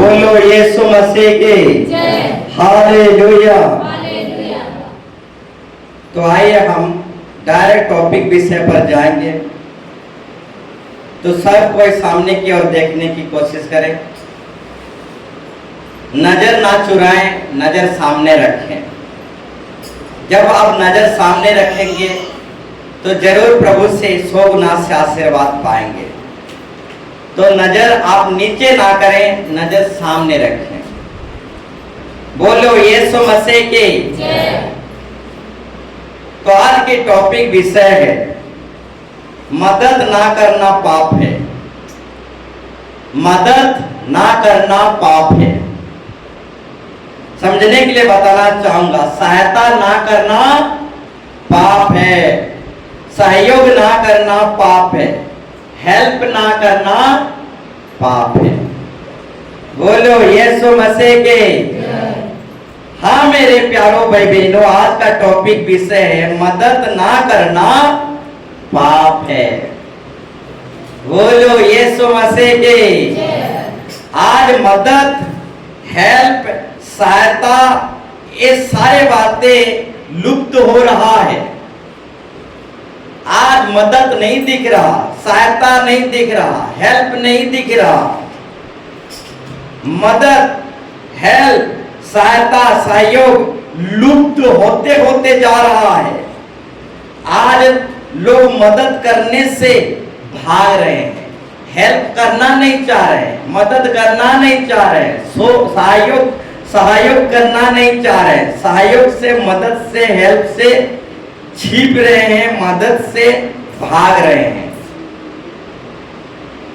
बोलो यीशु मसीह की जय। हालेलुया। हालेलुया। तो आइए हम डायरेक्ट टॉपिक विषय पर जाएंगे। तो सब कोई सामने की ओर देखने की कोशिश करें, नजर ना चुराएं, नजर सामने रखें। जब आप नजर सामने रखेंगे तो जरूर प्रभु से 100 गुना से आशीर्वाद पाएंगे। तो नजर आप नीचे ना करें, नजर सामने रखें। बोलो यीशु मसीह की जय। तो आज की टॉपिक विषय है मदद ना करना पाप है। मदद ना करना पाप है। समझने के लिए बताना चाहूंगा, सहायता ना करना पाप है, सहयोग ना करना पाप है, हेल्प ना करना पाप है। बोलो यीशु मसीह के। हाँ मेरे प्यारों भाई बहनों, आज का टॉपिक विषय है मदद ना करना पाप है। बोलो यीशु मसीह के। आज मदद, हेल्प, सहायता, ये सारे बातें लुप्त हो रहा है। आज मदद नहीं दिख रहा, सहायता नहीं दिख रहा, हेल्प नहीं दिख रहा। मदद, हेल्प, सहायता, सहयोग लुप्त होते होते जा रहा है। आज लोग मदद करने से भाग रहे हैं, हेल्प करना नहीं चाह रहे, मदद करना नहीं चाह रहे, सहयोग करना नहीं चाह रहे, सहयोग से, मदद से, हेल्प से छिप रहे हैं, मदद से भाग रहे हैं।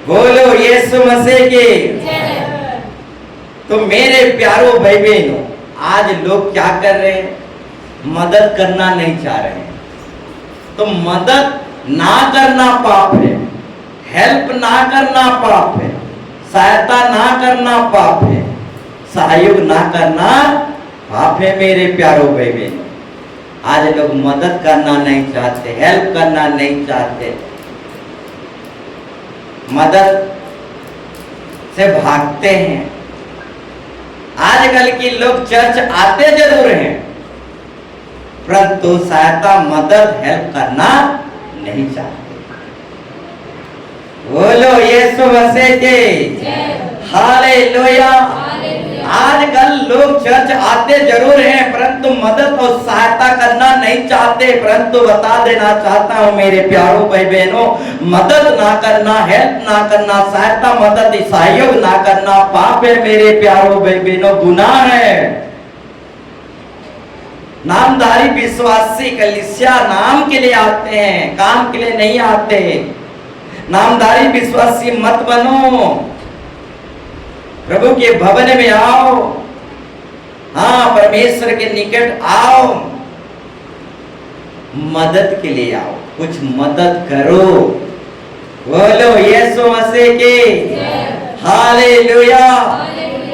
बोलो यीशु मसीह की। तो मेरे प्यारों भाई बहनों, आज लोग क्या कर रहे हैं? मदद करना नहीं चाह रहे हैं। तो मदद ना करना पाप है, हेल्प ना करना पाप है, सहायता ना करना पाप है, सहयोग ना करना पाप है। मेरे प्यारों भाई बहनों, आज लोग मदद करना नहीं चाहते, हेल्प करना नहीं चाहते, मदद से भागते हैं। आजकल के लोग चर्च आते जरूर हैं, परंतु सहायता, मदद, हेल्प करना नहीं चाहते। बोलो यीशु मसीह के हालेलुया। आजकल लोग चर्च आते जरूर हैं, परंतु मदद और सहायता करना नहीं चाहते। परंतु बता देना चाहता हूं मेरे प्यारों भाई बहनों, मदद ना करना, हेल्प ना करना, सहायता, मदद, सहयोग ना करना पाप है। मेरे प्यारों भाई बहनों, गुनाह है। नामधारी विश्वासी कलीसिया नाम के लिए आते हैं, काम के लिए नहीं आते। नामधारी विश्वासी मत बनो, प्रभु के भवन में आओ। हाँ, परमेश्वर के निकट आओ, मदद के लिए आओ, कुछ मदद करो। बोलो यीशु मसीह के हालेलुया।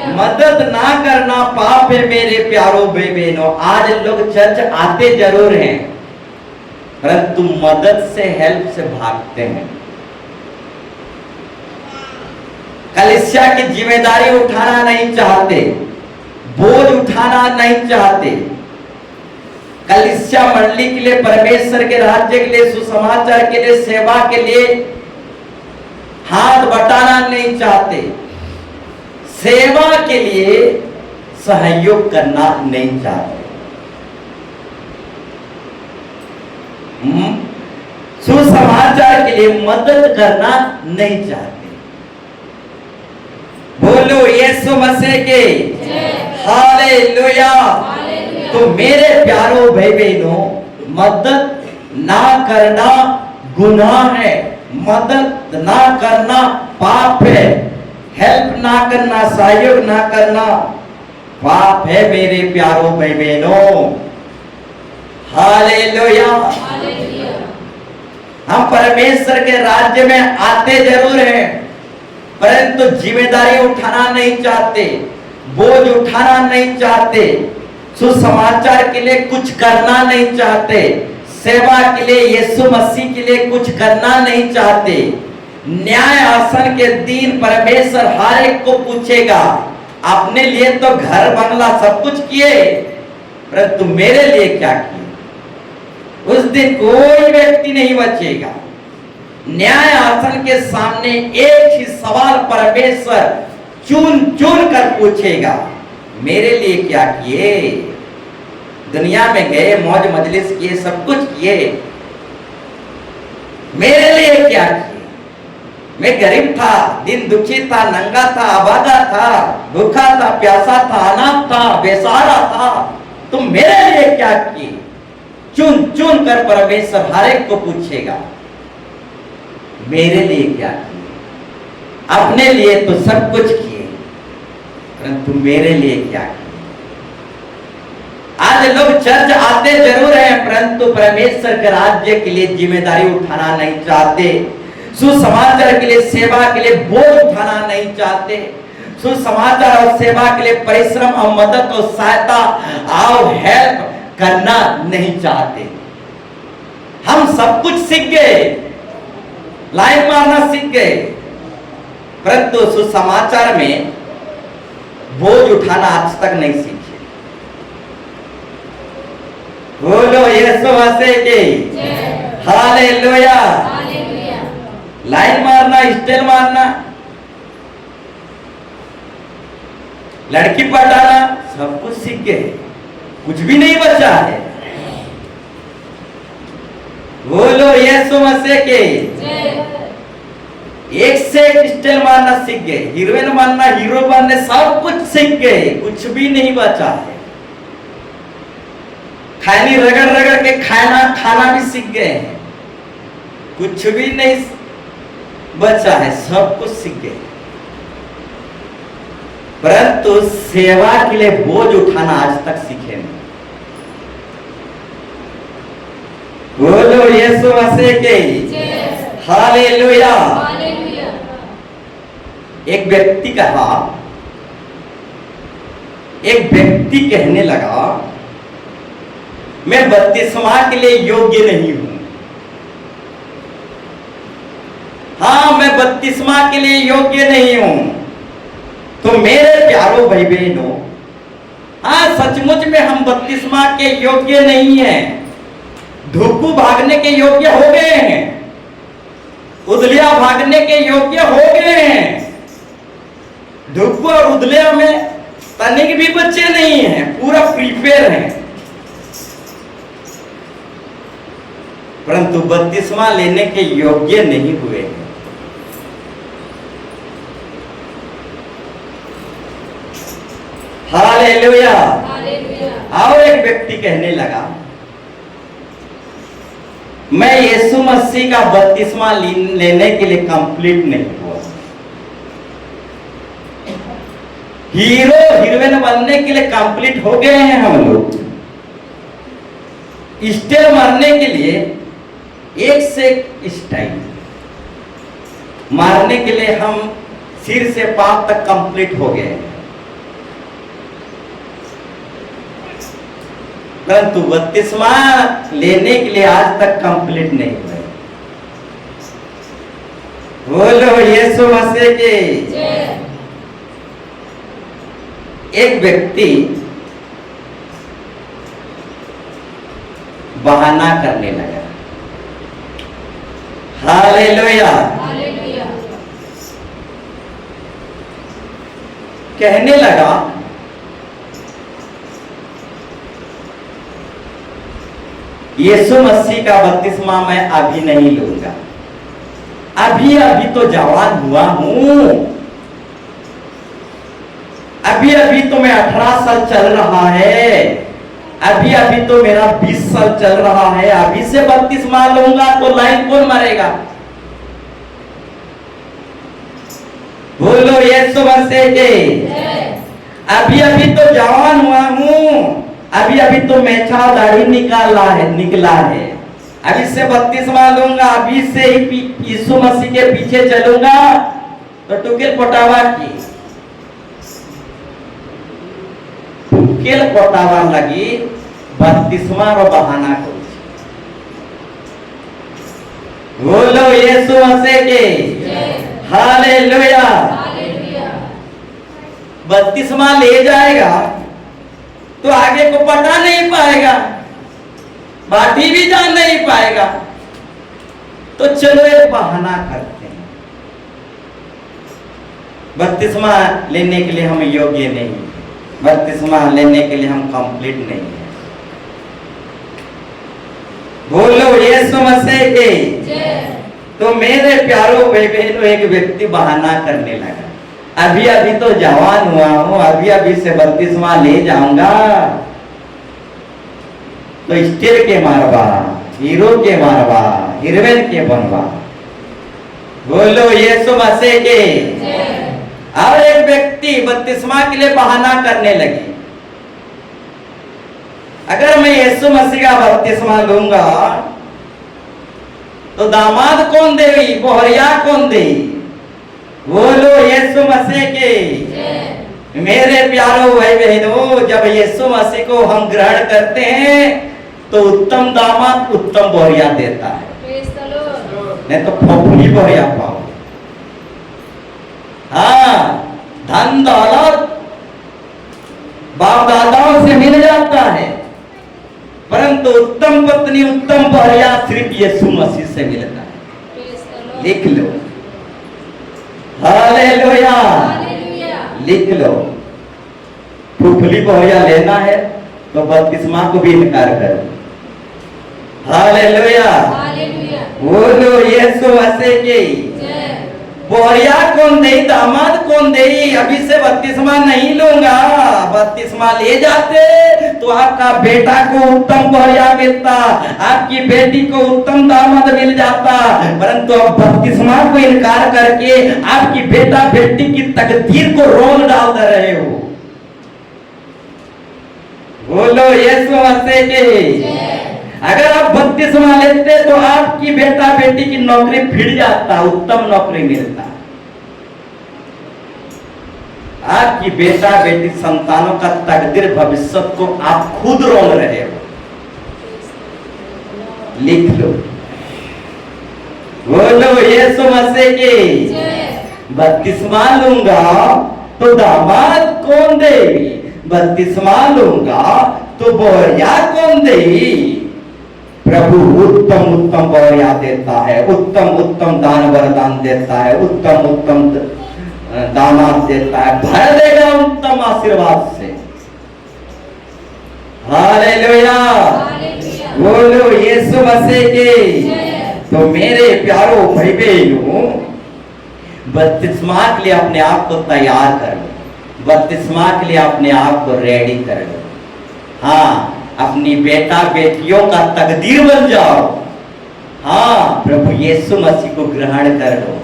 मदद ना करना पाप है। मेरे प्यारों भाई बहनों, आज लोग चर्च आते जरूर हैं, परंतु मदद से, हेल्प से भागते हैं। कलीसिया की जिम्मेदारी उठाना नहीं चाहते, बोझ उठाना नहीं चाहते, कलीसिया मंडली के लिए, परमेश्वर के राज्य के लिए, सुसमाचार के लिए, सेवा के लिए हाथ बटाना नहीं चाहते, सेवा के लिए सहयोग करना नहीं चाहते, सुसमाचार के लिए मदद करना नहीं चाहते। बोलो यीशु मसीह के हालेलुया। तो मेरे प्यारों भाई बहनों, मदद ना करना गुनाह है, मदद ना करना पाप है, हेल्प ना करना, सहयोग ना करना पाप है। मेरे प्यारों भाई बहनों हालेलुया। हम परमेश्वर के राज्य में आते जरूर हैं, परंतु जिम्मेदारी उठाना नहीं चाहते, बोझ उठाना नहीं चाहते, सुसमाचार के लिए कुछ करना नहीं चाहते, सेवा के लिए, यीशु मसीह के लिए कुछ करना नहीं चाहते। न्याय आसन के दिन परमेश्वर हर एक को पूछेगा, अपने लिए तो घर बंगला सब कुछ किए, परंतु मेरे लिए क्या किए? उस दिन कोई व्यक्ति नहीं बचेगा। न्याय आसन के सामने एक ही सवाल परमेश्वर चुन चुन कर पूछेगा, मेरे लिए क्या किए? दुनिया में गए, मौज मजलिस किए, सब कुछ किए, मेरे लिए क्या किए? मैं गरीब था, दिन दुखी था, नंगा था, आबादा था, भूखा था, प्यासा था, अनाथ था, बेसहारा था, तुम मेरे लिए क्या किए? चुन चुन कर परमेश्वर हर एक को पूछेगा, मेरे लिए क्या किए? अपने लिए तो सब कुछ किए, परंतु मेरे लिए क्या किए? आज लोग चर्च आते जरूर हैं, परंतु परमेश्वर के राज्य के लिए जिम्मेदारी उठाना नहीं चाहते, सुसमाचार के लिए, सेवा के लिए बोझ उठाना नहीं चाहते, सुसमाचार और सेवा के लिए परिश्रम और मदद और सहायता और हेल्प करना नहीं चाहते। हम सब कुछ सीख गए, लाइन मारना सीख गए, परंतु सुसमाचार में बोझ उठाना आज तक नहीं सीखे। बोलो यीशु मसीह की हालेलुया। लाइन मारना, स्टेल मारना, लड़की पटाना, सब कुछ सीख गए, कुछ भी नहीं बचा है। बोलो यीशु मसीह के एक से एक स्टेल मारना सीख गए, हीरोइन बनना, हीरो बनने सब कुछ सीख गए, कुछ भी नहीं बचा है। खैनी रगड़ रगड़ के खाना भी सीख गए हैं, कुछ भी नहीं बचा है, सब कुछ सीख गए, परंतु सेवा के लिए बोझ उठाना आज तक सीखे नहीं। बोलो यीशु मसीह के हालेलुया। एक व्यक्ति कहा, एक व्यक्ति कहने लगा, मैं बपतिस्मा के लिए योग्य नहीं हूं। हाँ, मैं बपतिस्मा के लिए योग्य नहीं हूं। तो मेरे प्यारों भाई बहनों, हाँ सचमुच में हम बपतिस्मा के योग्य नहीं हैं। धुक्कू भागने के योग्य हो गए हैं, उदलिया भागने के योग्य हो गए हैं। धुक्कू और उदलिया में तनिक भी बच्चे नहीं हैं, पूरा प्रिपेयर हैं, परंतु बपतिस्मा लेने के योग्य नहीं हुए हैं। हालेलुया। और एक व्यक्ति कहने लगा, मैं यीशु मसीह का बपतिस्मा लेने के लिए कंप्लीट नहीं हुआ। हीरो हीरोइन बनने के लिए कंप्लीट हो गए हैं हम लोग, स्टेल मारने के लिए एक से एक स्टाइल मारने के लिए हम सिर से पांव तक कंप्लीट हो गए, परंतु बपतिस्मा लेने के लिए आज तक कंप्लीट नहीं हुए। बोलो यीशु मसीह के। एक व्यक्ति बहाना करने लगा। हालेलुया। कहने लगा, यीशु मसीह का बपतिस्मा मैं अभी नहीं लूंगा, अभी अभी तो जवान हुआ हूं, अभी अभी तो मैं 18 साल चल रहा है, अभी अभी तो मेरा 20 साल चल रहा है, अभी से बपतिस्मा लूंगा तो लाइन कौन मारेगा? बोलो यीशु मसीह के। अभी अभी तो जवान हुआ हूं, अभी अभी तो मेछा दाढ़ी निकला है, अभी से बपतिस्मा लूंगा, अभी से ही यीशु मसीह के पीछे चलूंगा तो टुकेल पटावा की टुकेल पटावा लगी बपतिस्मा रो बहाना को। बोलो यीशु मसीह के हालेलुया। बत्तीसवां ले जाएगा तो आगे को पटा नहीं पाएगा, बाटी भी जा नहीं पाएगा। तो चलो एक बहाना करते हैं, बत्तीसवां लेने के लिए हम योग्य नहीं है, बत्तीसवां लेने के लिए हम कंप्लीट नहीं है। बोलो यीशु मसीह के। तो मेरे प्यारों भाई बहनों, एक व्यक्ति बहाना करने लगा, अभी अभी तो जवान हुआ हूं, अभी अभी से बत्तीसवां ले जाऊंगा तो स्टील के मारवा, हीरो के मारवा, हीरोइन के बनवा। बोलो यीशु मसीह के। और एक व्यक्ति बत्तीसवां के लिए बहाना करने लगे, अगर मैं यीशु मसीह का बत्तीसवां लूंगा तो दामाद कौन देगी, बोहरिया कौन देगी। बोलो यीशु मसीह के। मेरे प्यारों भाई बहनों, जब यीशु मसीह को हम ग्रहण करते हैं तो उत्तम दामाद उत्तम बोहरिया देता है, नहीं तो फोफली बोहरिया पाओ। हाँ, धन दौलत बाप दादाओं से मिल जाता है, परंतु उत्तम पत्नी उत्तम बोहरिया सिर्फ यीशु मसीह से मिलता है। लिख लो, हालेलुया, लिख लो। फूफली बोहरिया लेना है तो बत्तीसवां को भी इनकार करो। हालेलुया, बोलो यीशु मसीह की। बोहरिया कौन दे, दामाद कौन दे। अभी से बत्तीसवां नहीं लूंगा, बत्तीसवां ले जाते तो आपका बेटा को उत्तम बोहरिया मिलता, आपकी बेटी को उत्तम दामाद मिल जाता, परंतु अब बत्तीसवां को इनकार करके आपकी बेटा बेटी की तकदीर को रोल डाल दे रहे हो। बोलो यीशु मसीह के। अगर आप बत्तीसवां लेते तो आपकी बेटा बेटी की नौकरी फिर जाता, उत्तम नौकरी मिलता। आपकी बेटा बेटी संतानों का तकदीर भविष्य को आप खुद रोल रहे हो। लिख लो, बोलो यीशु मसीह की। बत्तीसवां लूंगा तो दामाद कौन देगी, बत्तीसवां लूंगा तो बोहरिया कौन देगी। प्रभु उत्तम उत्तम बोहरिया देता है, उत्तम उत्तम दान वरदान देता है, उत्तम उत्तम दामाद देता है, भर देगा उत्तम आशीर्वाद से। हालेलुया, बोलो यीशु मसीह के। तो मेरे प्यारों भाई बहनों, बत्तीसवां के लिए अपने आप को तैयार कर लो, बत्तीसवां के लिए अपने आप को रेडी कर लो। हाँ, अपनी बेटा बेटियों का तकदीर बन जाओ। हाँ, प्रभु यीशु मसीह को ग्रहण कर लो।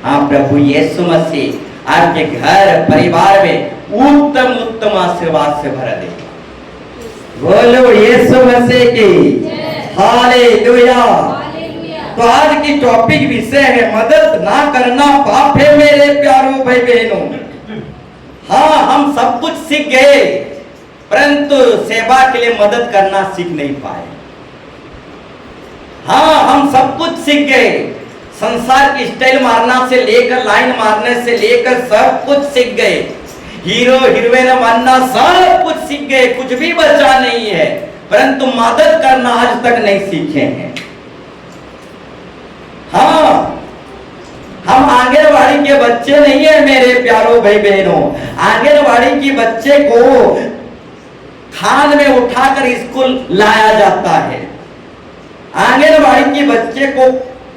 हाँ, प्रभु यीशु मसीह आपके घर परिवार में उत्तम उत्तम आशीर्वाद से भर दे। बोलो यीशु मसीह की। हालेलुया। तो आज की टॉपिक विषय है, मदद ना करना पाप है। मेरे प्यारों भाई बहनों, हाँ, हम सब कुछ सीख गए, परंतु सेवा के लिए मदद करना सीख नहीं पाए। हाँ, हम सब कुछ सीख गए, संसार की स्टाइल मारना से लेकर लाइन मारने से लेकर सब कुछ सीख गए, हीरो हीरोइन बनना सब कुछ सीख गए, कुछ भी बचा नहीं है, परंतु मदद करना आज तक नहीं सीखे हैं। हाँ, हम आंगनवाड़ी के बच्चे नहीं है मेरे प्यारों भाई बहनों। आंगनवाड़ी के बच्चे को थान में उठाकर स्कूल लाया जाता है, आंगनवाड़ी के बच्चे को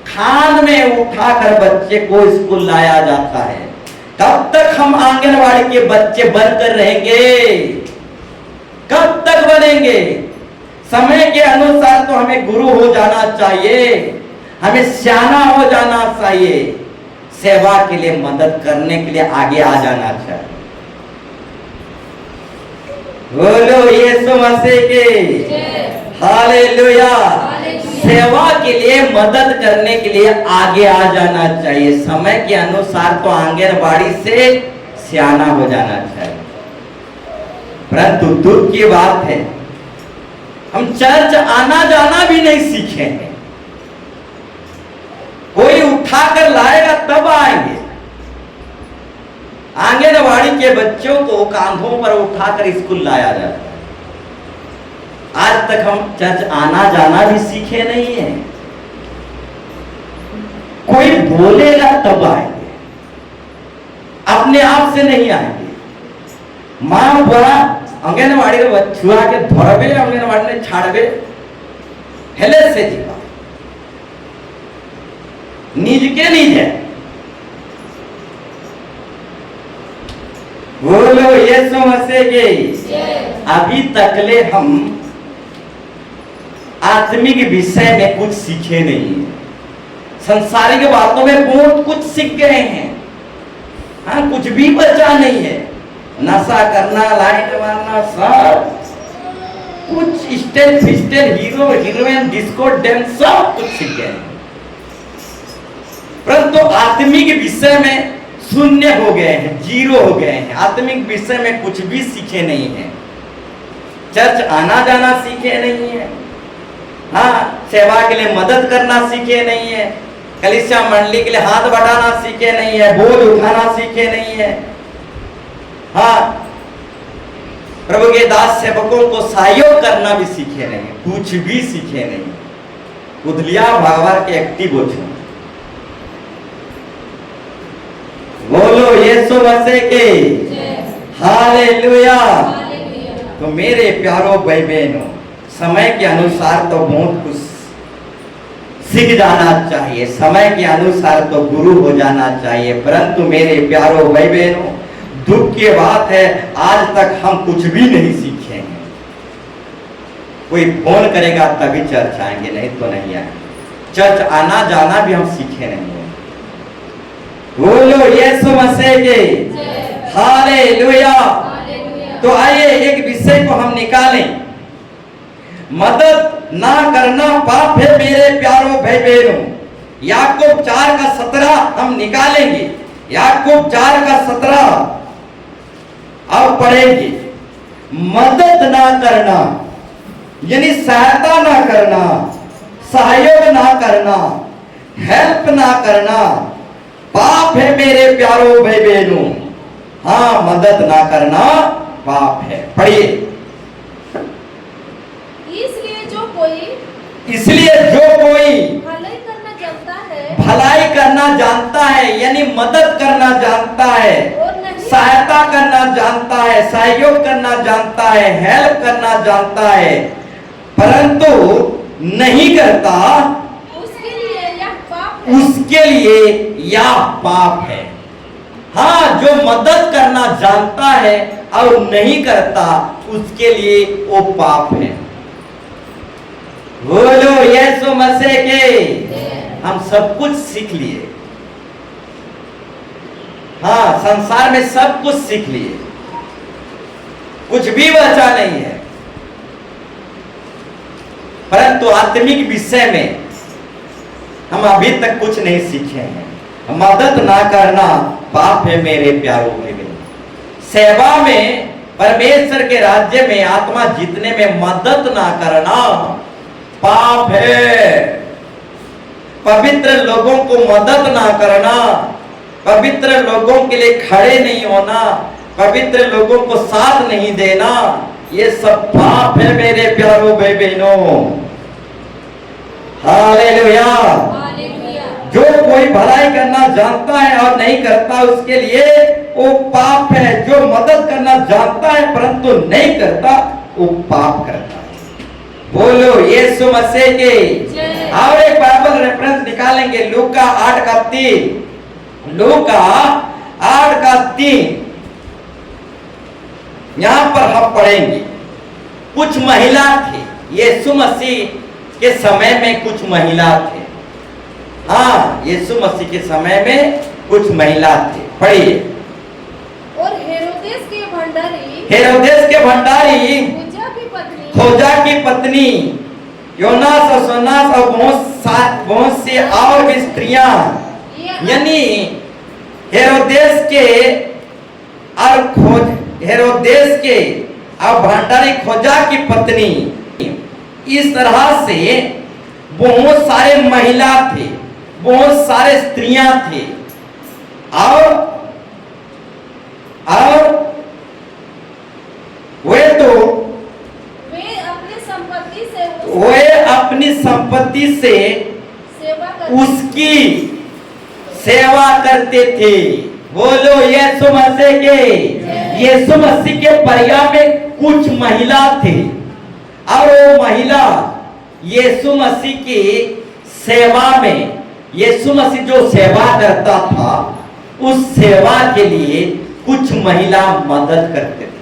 थान में उठाकर बच्चे को स्कूल लाया जाता है। कब तक हम आंगनवाड़ी के बच्चे बनकर रहेंगे, कब तक बनेंगे? समय के अनुसार तो हमें गुरु हो जाना चाहिए, हमें सियाना हो जाना चाहिए, सेवा के लिए मदद करने के लिए आगे आ जाना चाहिए। बोलो यीशु मसीह के। हालेलुया। सेवा के लिए मदद करने के लिए आगे आ जाना चाहिए, समय के अनुसार तो आंगनबाड़ी से सियाना हो जाना चाहिए। परंतु दुख की बात है, हम चर्च आना जाना भी नहीं सीखे हैं। कोई उठाकर लाएगा तब आएंगे। आंगनबाड़ी आंगनवाड़ी के बच्चों को कांधों पर उठाकर स्कूल लाया जाता है। आज तक हम चर्च आना जाना भी सीखे नहीं है। कोई बोलेगा तब आएंगे, अपने आप से नहीं आएंगे। मां बड़ा अंगनवाड़ी के छुआ के धरबे, अंगनवाड़ी ने छाड़बे हेले से जीवा निज के नीचे। बोलो यीशु मसीह के। अभी तकले हम आत्मिक विषय में कुछ सीखे नहीं है। संसारिक बातों में बहुत कुछ सीख गए हैं। हाँ, कुछ भी बचा नहीं है। नशा करना, लाइट मारना, सब कुछ स्टेल फिस्टेल, हीरो हीरोइन, डिस्को डांस सब कुछ सीख गए हैं। परंतु आत्मिक विषय में शून्य हो गए हैं, जीरो हो गए हैं। आत्मिक विषय में कुछ भी सीखे नहीं है। चर्च आना जाना सीखे नहीं है। हाँ, सेवा के लिए मदद करना सीखे नहीं है। कलीसिया मंडली के लिए हाथ बढ़ाना सीखे नहीं है। बोझ उठाना सीखे नहीं है। हाँ, प्रभु के दास सेवकों को सहयोग करना भी सीखे नहीं है। कुछ भी सीखे नहीं। उदलिया भागवार के एक्टिव हो छो। बोलो यीशु मसीह के। हालेलुया। तो मेरे प्यारो भाई बहनों, समय के अनुसार तो बहुत कुछ सीख जाना चाहिए, समय के अनुसार तो गुरु हो जाना चाहिए। परंतु मेरे प्यारो भाई बहनों, दुख की बात है, आज तक हम कुछ भी नहीं सीखे हैं। कोई फोन करेगा तभी चर्च आएंगे, नहीं तो नहीं आएंगे। चर्च आना जाना भी हम सीखे नहीं है। बोलो यीशु मसीह के। हालेलुया। तो आइए एक विषय को हम निकालें। मदद ना करना पाप है मेरे प्यारों भाई बहनों। याकूब 4:17 हम निकालेंगे। याकूब 4:17 अब पढ़ेंगे। मदद ना करना यानी सहायता ना करना, सहयोग ना करना, हेल्प ना करना पाप है मेरे प्यारों भाई बहनों। हाँ, मदद ना करना पाप है। पढ़िए। इसलिए जो कोई भलाई करना जानता है, भलाई करना जानता है यानी मदद करना जानता है, सहायता करना जानता है, सहयोग करना जानता है, हेल्प करना जानता है, परंतु नहीं करता, उसके लिए यह पाप है। उसके लिए यह पाप है। हाँ, जो मदद करना जानता है और नहीं करता, उसके लिए वो पाप है। बोलो यीशु मसीह के। हम सब कुछ सीख लिए। हाँ, संसार में सब कुछ सीख लिए, कुछ भी बचा नहीं है। परंतु आत्मिक विषय में हम अभी तक कुछ नहीं सीखे हैं। मदद ना करना पाप है मेरे प्यारों में। सेवा में, परमेश्वर के राज्य में आत्मा जीतने में मदद ना करना पाप है। पवित्र लोगों को मदद ना करना, पवित्र लोगों के लिए खड़े नहीं होना, पवित्र लोगों को साथ नहीं देना, ये सब पाप है मेरे प्यारों भाई बहनों। हालेलुया। जो कोई भलाई करना जानता है और नहीं करता, उसके लिए वो पाप है। जो मदद करना जानता है परंतु नहीं करता, वो पाप करता है। बोलो यीशु मसीह के। और एक बाइबल रेफरेंस निकालेंगे, लूका 8:3। लूका 8:3 यहां पर हम पढ़ेंगे। कुछ महिला थी, यीशु मसीह के समय में कुछ महिला थे। हाँ, यीशु मसीह के समय में कुछ महिला थे। पढ़िए। और हेरोदेस के भंडारी, हेरोदेस के भंडारी खोजा की पत्नी योनास और सोनास और बहुत से और भी स्त्रियां, यानी हेरोदेस के और भंडारी खोजा की पत्नी, इस तरह से बहुत सारे महिला थे, बहुत सारे स्त्रियां थे। और वे अपनी संपत्ति से सेवा कर उसकी सेवा करते थे। बोलो यीशु मसीह के। यीशु मसीह के परिवार में कुछ महिला थे और वो महिला यीशु मसीह की सेवा में, यीशु मसीह जो सेवा करता था उस सेवा के लिए कुछ महिला मदद करते थे।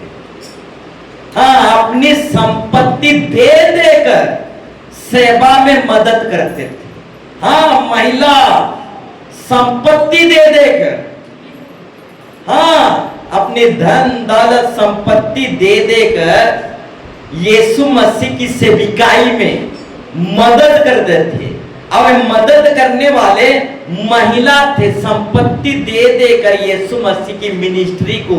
हाँ, अपनी संपत्ति दे देकर सेवा में मदद करते थे। हाँ, महिला संपत्ति दे देकर, हाँ, अपनी धन दौलत संपत्ति दे देकर यीशु मसीह की सेविकाई में मदद करते थे। और मदद करने वाले महिला थे, संपत्ति दे देकर यीशु मसीह की मिनिस्ट्री को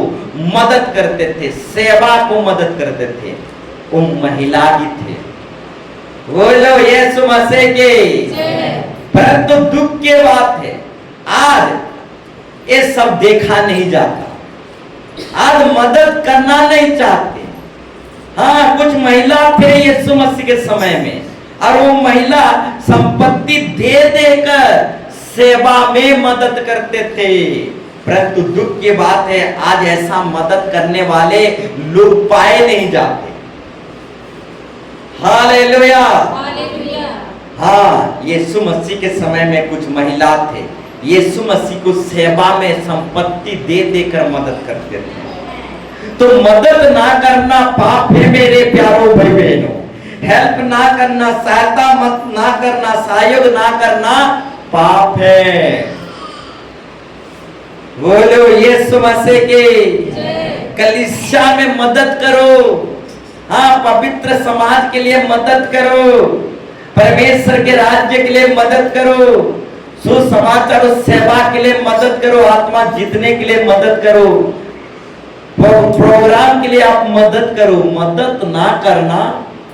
मदद करते थे, सेवा को मदद करते थे। वो महिला ही थे। बोलो यीशु मसीह के। परंतु दुख की बात है, आज ये सब देखा नहीं जाता। आज मदद करना नहीं चाहते। हाँ, कुछ महिला थे यीशु मसीह के समय में और वो महिला संपत्ति दे देकर सेवा में मदद करते थे। परंतु दुख की बात है, आज ऐसा मदद करने वाले लोग पाए नहीं जाते। हालेलुया। हाँ, यीशु मसीह के समय में कुछ महिला थे, यीशु मसीह को सेवा में संपत्ति दे देकर मदद करते थे। तो मदद ना करना पाप है मेरे प्यारों भाई बहनों। हेल्प ना करना, सहायता मत ना करना, सहयोग ना करना पाप है। बोलो यीशु मसीह के। कलीसिया में मदद करो। हाँ, पवित्र समाज के लिए मदद करो, परमेश्वर के राज्य के लिए मदद करो, सुसमाचार और सेवा के लिए मदद करो, आत्मा जीतने के लिए मदद करो, प्रोग्राम के लिए आप मदद करो। मदद ना करना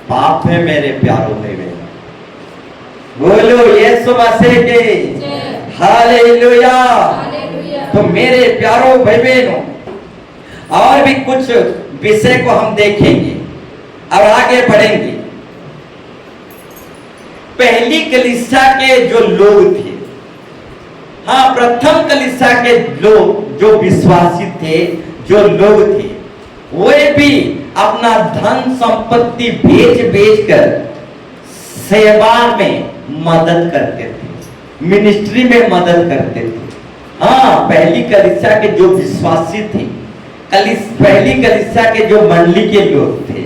पाप है मेरे प्यारों भाई बहनों। बोलो यीशु मसीह के। हालेलुया। तो मेरे प्यारों भाई बहनों, और भी कुछ विषय को हम देखेंगे और आगे बढ़ेंगे। पहली कलीसिया के जो लोग थे, हाँ, प्रथम कलीसिया के लोग जो विश्वासी थे, जो लोग थे, वे भी अपना धन संपत्ति बेच बेच कर सेवा में मदद करते थे, मिनिस्ट्री में मदद करते थे। हाँ, पहली कलीसिया के जो विश्वासी थे, पहली कलीसिया के जो मंडली के लोग थे,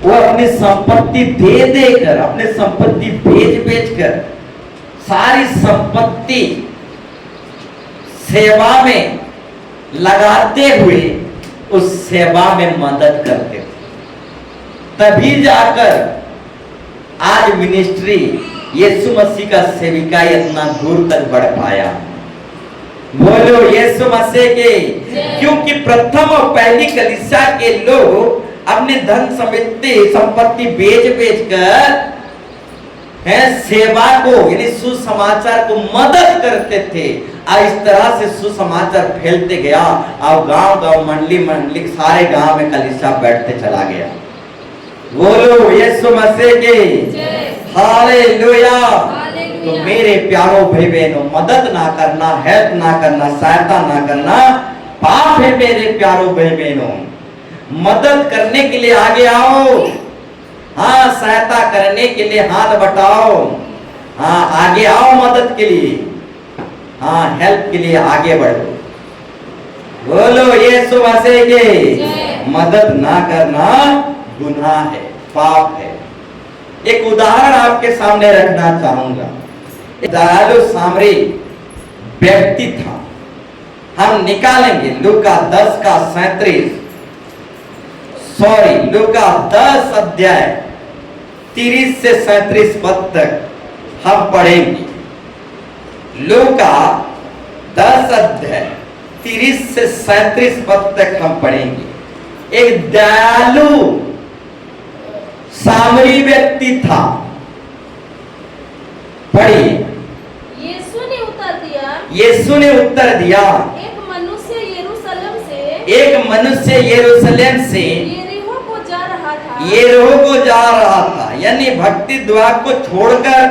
वो अपनी संपत्ति दे देकर, अपनी संपत्ति बेच बेच कर सारी संपत्ति सेवा में लगाते हुए उस सेवा में मदद करते थे। तभी जाकर आज मिनिस्ट्री यीशु मसीह का सेविका इतना दूर तक बढ़ पाया। बोलो यीशु मसीह के। क्योंकि प्रथम और पहली कलीसिया के लोग अपने धन संपत्ति बेच बेच कर सेवा को, यानी सुसमाचार को मदद करते थे। और इस तरह से सुसमाचार फैलते गया और गांव गांव, मंडली मंडली, सारे गांव में कलीसिया बैठते चला गया। बोलो यीशु मसीह के। हालेलुया। तो मेरे प्यारों भाई बहनों, मदद ना करना, हेल्प ना करना, सहायता ना करना पाप है मेरे प्यारों भाई बहनों। मदद करने के लिए आगे आओ। हाँ, सहायता करने के लिए हाथ बटाओ। हाँ, आगे आओ मदद के लिए। हाँ, हेल्प के लिए आगे बढ़ो। बोलो यीशु मसीह के। मदद ना करना गुनाह है, पाप है। एक उदाहरण आपके सामने रखना चाहूंगा। दयालु सामरी व्यक्ति था। हम निकालेंगे लूका 10 का 37, लूका 10 अध्याय 30 से 37 पद तक हम पढ़ेंगे। लूका 10 अध्याय 30 से 37 पद तक हम पढ़ेंगे। एक दयालु सामरी व्यक्ति था। पढ़िए। यीशु ने उत्तर दिया, यीशु ने उत्तर दिया, एक मनुष्य यरूशलेम से यरीहो को जा रहा था। यरीहो को जा रहा था। यानी भक्ति द्वार को छोड़कर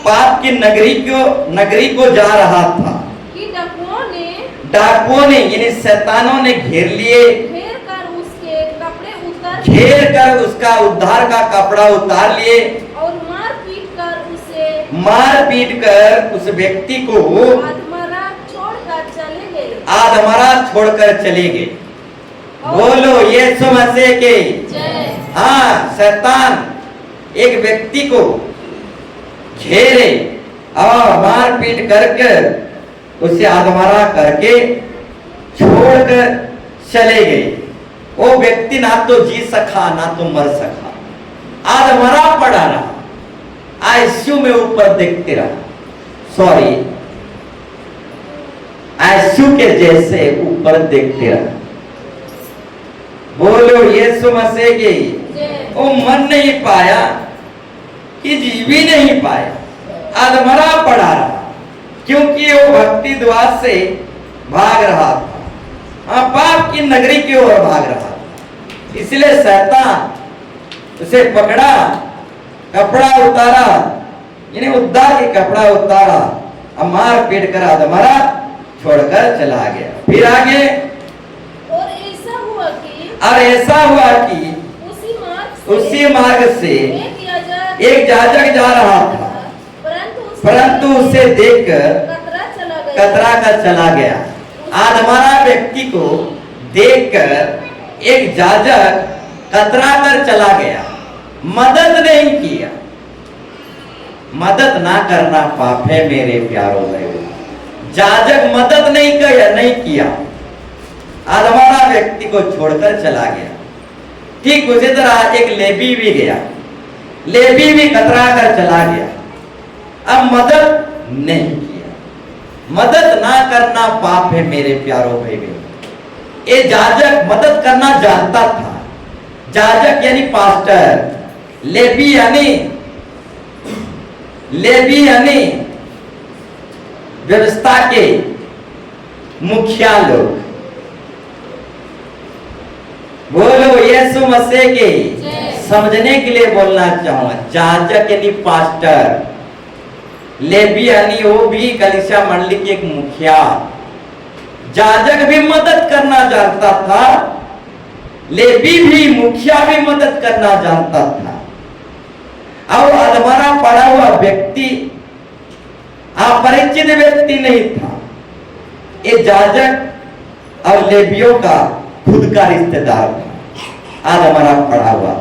पाप की नगरी को जा रहा था। कि डाकुओं ने यानी शैतानों ने घेर लिए, घेर कर उसके कपड़े उतार घेर कर उसका उद्धार का कपड़ा उतार लिए और मार पीट कर उस व्यक्ति को आधमरा छोड़कर चले गए। बोलो यीशु मसीह के। हाँ, शैतान एक व्यक्ति को घेरे और मार पीट करके उसे आधमरा करके छोड़कर चले गए। वो व्यक्ति ना तो जी सका ना तो मर सका, आधमरा पड़ा रहा, आईसीयू में ऊपर देखते रहा, सॉरी आईसीयू के जैसे ऊपर देखते रहा। बोलो यीशु मसीह की। वो मर नहीं पाया कि जी भी नहीं पाया, अधमरा पड़ा रहा, क्योंकि वो भक्ति द्वार से भाग रहा था, पाप की नगरी की ओर भाग रहा था। इसलिए शैतान उसे पकड़ा, कपड़ा उतारा, यानी उद्धार के कपड़ा उतारा, मार पीट कर अधमरा छोड़कर चला गया। फिर आगे और ऐसा हुआ कि उसी मार्ग से एक याजक जा रहा था, परंतु उसे देखकर कतरा कर चला गया। आधमरा व्यक्ति को देखकर एक याजक कतरा कर चला गया, मदद नहीं किया। मदद ना करना पाप है मेरे प्यारों भाइयों। याजक मदद नहीं किया, आधमरा व्यक्ति को छोड़कर चला गया। ठीक उसी तरह एक लेवी भी गया, लेवी भी कतरा कर चला गया, अब मदद नहीं किया। मदद ना करना पाप है मेरे प्यारों भाइयों। ये याजक मदद करना जानता था। याजक यानी पास्टर, लेवी यानी व्यवस्था के मुखिया लोग। बोलो यीशु मसीह के। समझने के लिए बोलना चाहूंगा, याजक यानी पास्टर, लेवी यानी वो भी कलीसिया मंडली के एक मुखिया। याजक भी मदद करना जानता था, लेवी भी मुखिया भी मदद करना जानता था। और अधमरा पड़ा हुआ व्यक्ति अपरिचित व्यक्ति नहीं था, ये याजक और लेवियों का खुद का रिश्तेदार था, अधमरा पड़ा हुआ।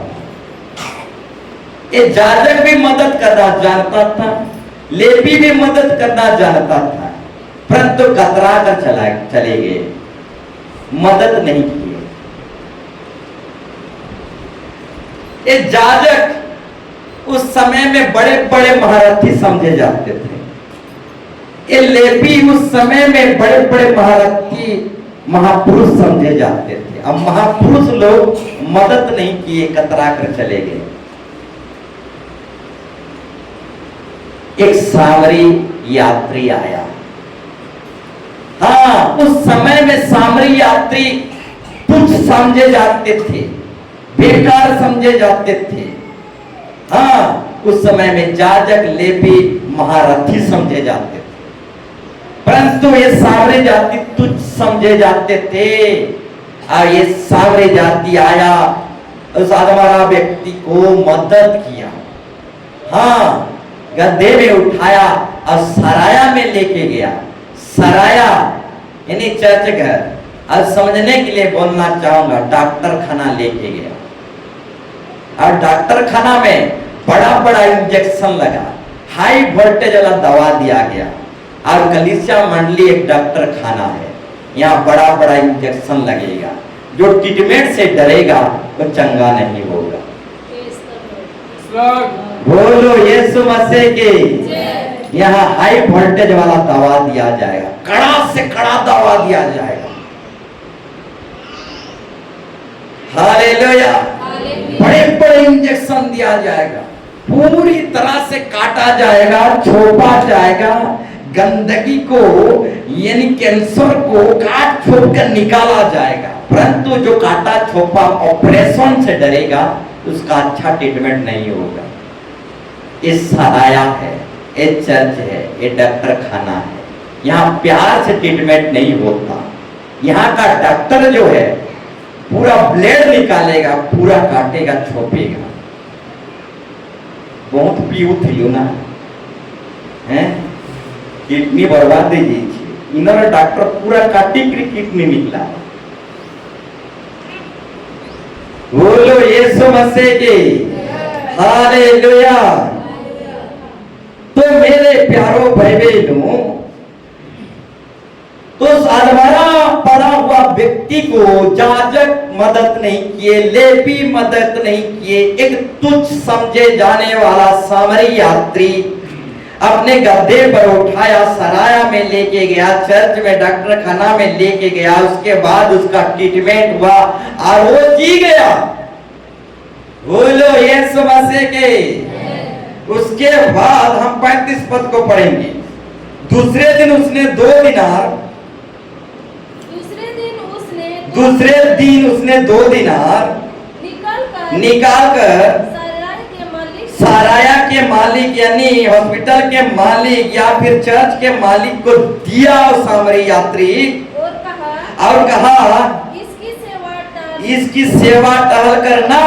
ये याजक भी मदद करना जानता था, लेवी भी मदद करना जानता था, परंतु कतरा कर चले गए, मदद नहीं की। ये याजक उस समय में बड़े बड़े महारथी समझे जाते थे, ये लेवी उस समय में बड़े बड़े महारथी महापुरुष समझे जाते थे। अब महापुरुष लोग मदद नहीं किए, कतरा कर चले गए। एक सामरी यात्री आया। हाँ, उस समय में सामरी यात्री तुच्छ समझे जाते थे, बेकार समझे जाते थे। हाँ, उस समय में याजक लेवी महारथी समझे जाते थे, परंतु ये सामरी जाति तुच्छ समझे जाते थे। और ये सामरी जाति आया, उस अधमरा व्यक्ति को मदद किया। हाँ, गद्दे में उठाया और सराया में लेके गया। सराया यानी चर्च घर। और समझने के लिए बोलना चाहूंगा, डॉक्टर खाना लेके गया और डॉक्टर खाना में बड़ा बड़ा इंजेक्शन लगा, हाई वोल्टेज वाला दवा दिया गया। और कलीसिया मंडली एक डॉक्टर खाना है, यहाँ बड़ा बड़ा इंजेक्शन लगेगा, जो ट्रीटमेंट से डरेगा वो चंगा नहीं होगा। बोलो यीशु मसीह के। यहाँ हाई वोल्टेज वाला दवा दिया जाएगा, कड़ा से कड़ा दवा दिया जाएगा। हालेलुया। बड़े बड़े इंजेक्शन दिया जाएगा, पूरी तरह से काटा जाएगा, छोपा जाएगा, गंदगी को यानी कैंसर को काट छोप कर निकाला जाएगा। परंतु जो काटा छोपा ऑपरेशन से डरेगा उसका अच्छा ट्रीटमेंट नहीं होगा। ये सराया है, ये चर्च है, ये डॉक्टर खाना है। यहाँ प्यार से ट्रीटमेंट नहीं होता। यहाँ का डॉक्टर जो है पूरा ब्लेड निकालेगा, पूरा काटेगा, छोपेगा। बहुत पीऊ थी ना है, किडनी बर्बाद दे दीजिए। इन्होंने डॉक्टर पूरा काटी किडनी निकला। बोलो यीशु मसीह की हालेलुया। तो मेरे प्यारो भाई बहनों, तो साधारण पड़ा हुआ व्यक्ति को याजक मदद नहीं किए, लेवी मदद नहीं किए। एक तुच्छ समझे जाने वाला सामरी यात्री अपने गड्ढे पर उठाया, सराया में लेके गया, चर्च में डॉक्टर खाना में लेके गया। उसके बाद उसका ट्रीटमेंट हुआ और वो जी गया। बोलो यीशु मसीह के। उसके बाद हम 35 पद को पढ़ेंगे। दूसरे दिन उसने 2 दिनार निकाल कर सराया के मालिक यानी हॉस्पिटल के मालिक या फिर चर्च के मालिक को दिया। और सामरी यात्री और कहा इसकी सेवा टहल करना,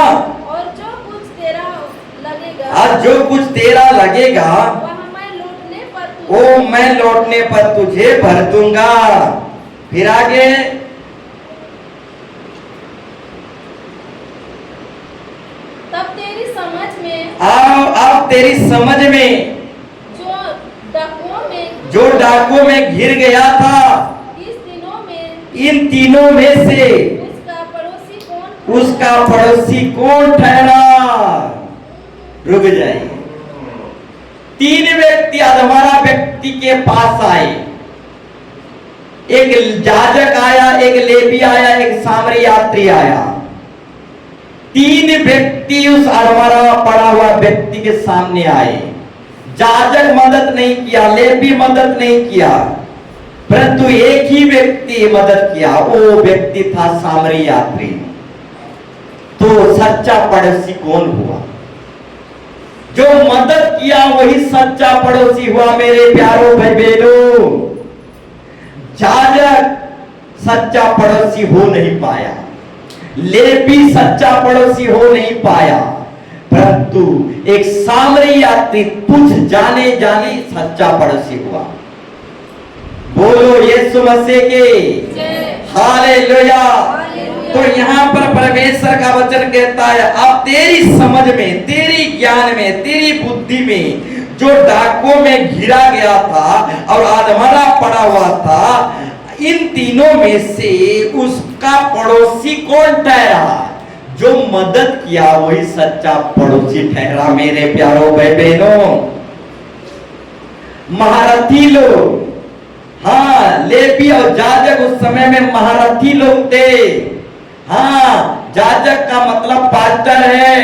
और जो कुछ तेरा लगेगा वो मैं लौटने पर तुझे भर दूंगा। फिर आगे तब तेरी समझ में अब तेरी समझ में जो डाकुओं में घिर गया था, इन तीनों में से उसका पड़ोसी कौन ठहरा। रुक जाइए। 3 व्यक्ति अधमरा व्यक्ति के पास आए। एक याजक आया, एक लेवी आया, एक सामरी यात्री आया। 3 व्यक्ति उस अधमरा पड़ा हुआ व्यक्ति के सामने आए। याजक मदद नहीं किया, लेवी मदद नहीं किया, परंतु एक ही व्यक्ति मदद किया। वो व्यक्ति था सामरी यात्री। तो सच्चा पड़ोसी कौन हुआ? जो मदद किया वही सच्चा पड़ोसी हुआ। मेरे प्यारो भाई बहनों, याजक सच्चा पड़ोसी हो नहीं पाया, लेवी सच्चा पड़ोसी हो नहीं पाया, परंतु एक सामरी यात्री पूछ जाने जाने सच्चा पड़ोसी हुआ। बोलो यीशु मसीह के हालेलुया। तो यहाँ पर परमेश्वर का वचन कहता है, अब तेरी समझ में, तेरी ज्ञान में, तेरी बुद्धि में जो डाकुओं में घिरा गया था और अधमरा पड़ा हुआ था, इन तीनों में से उसका पड़ोसी कौन ठहरा? जो मदद किया वही सच्चा पड़ोसी ठहरा। मेरे प्यारो भाई बहनों, महारथी लोग, हाँ, लेवी और याजक उस समय में महारथी लोग थे। हाँ, याजक का मतलब पास्टर है।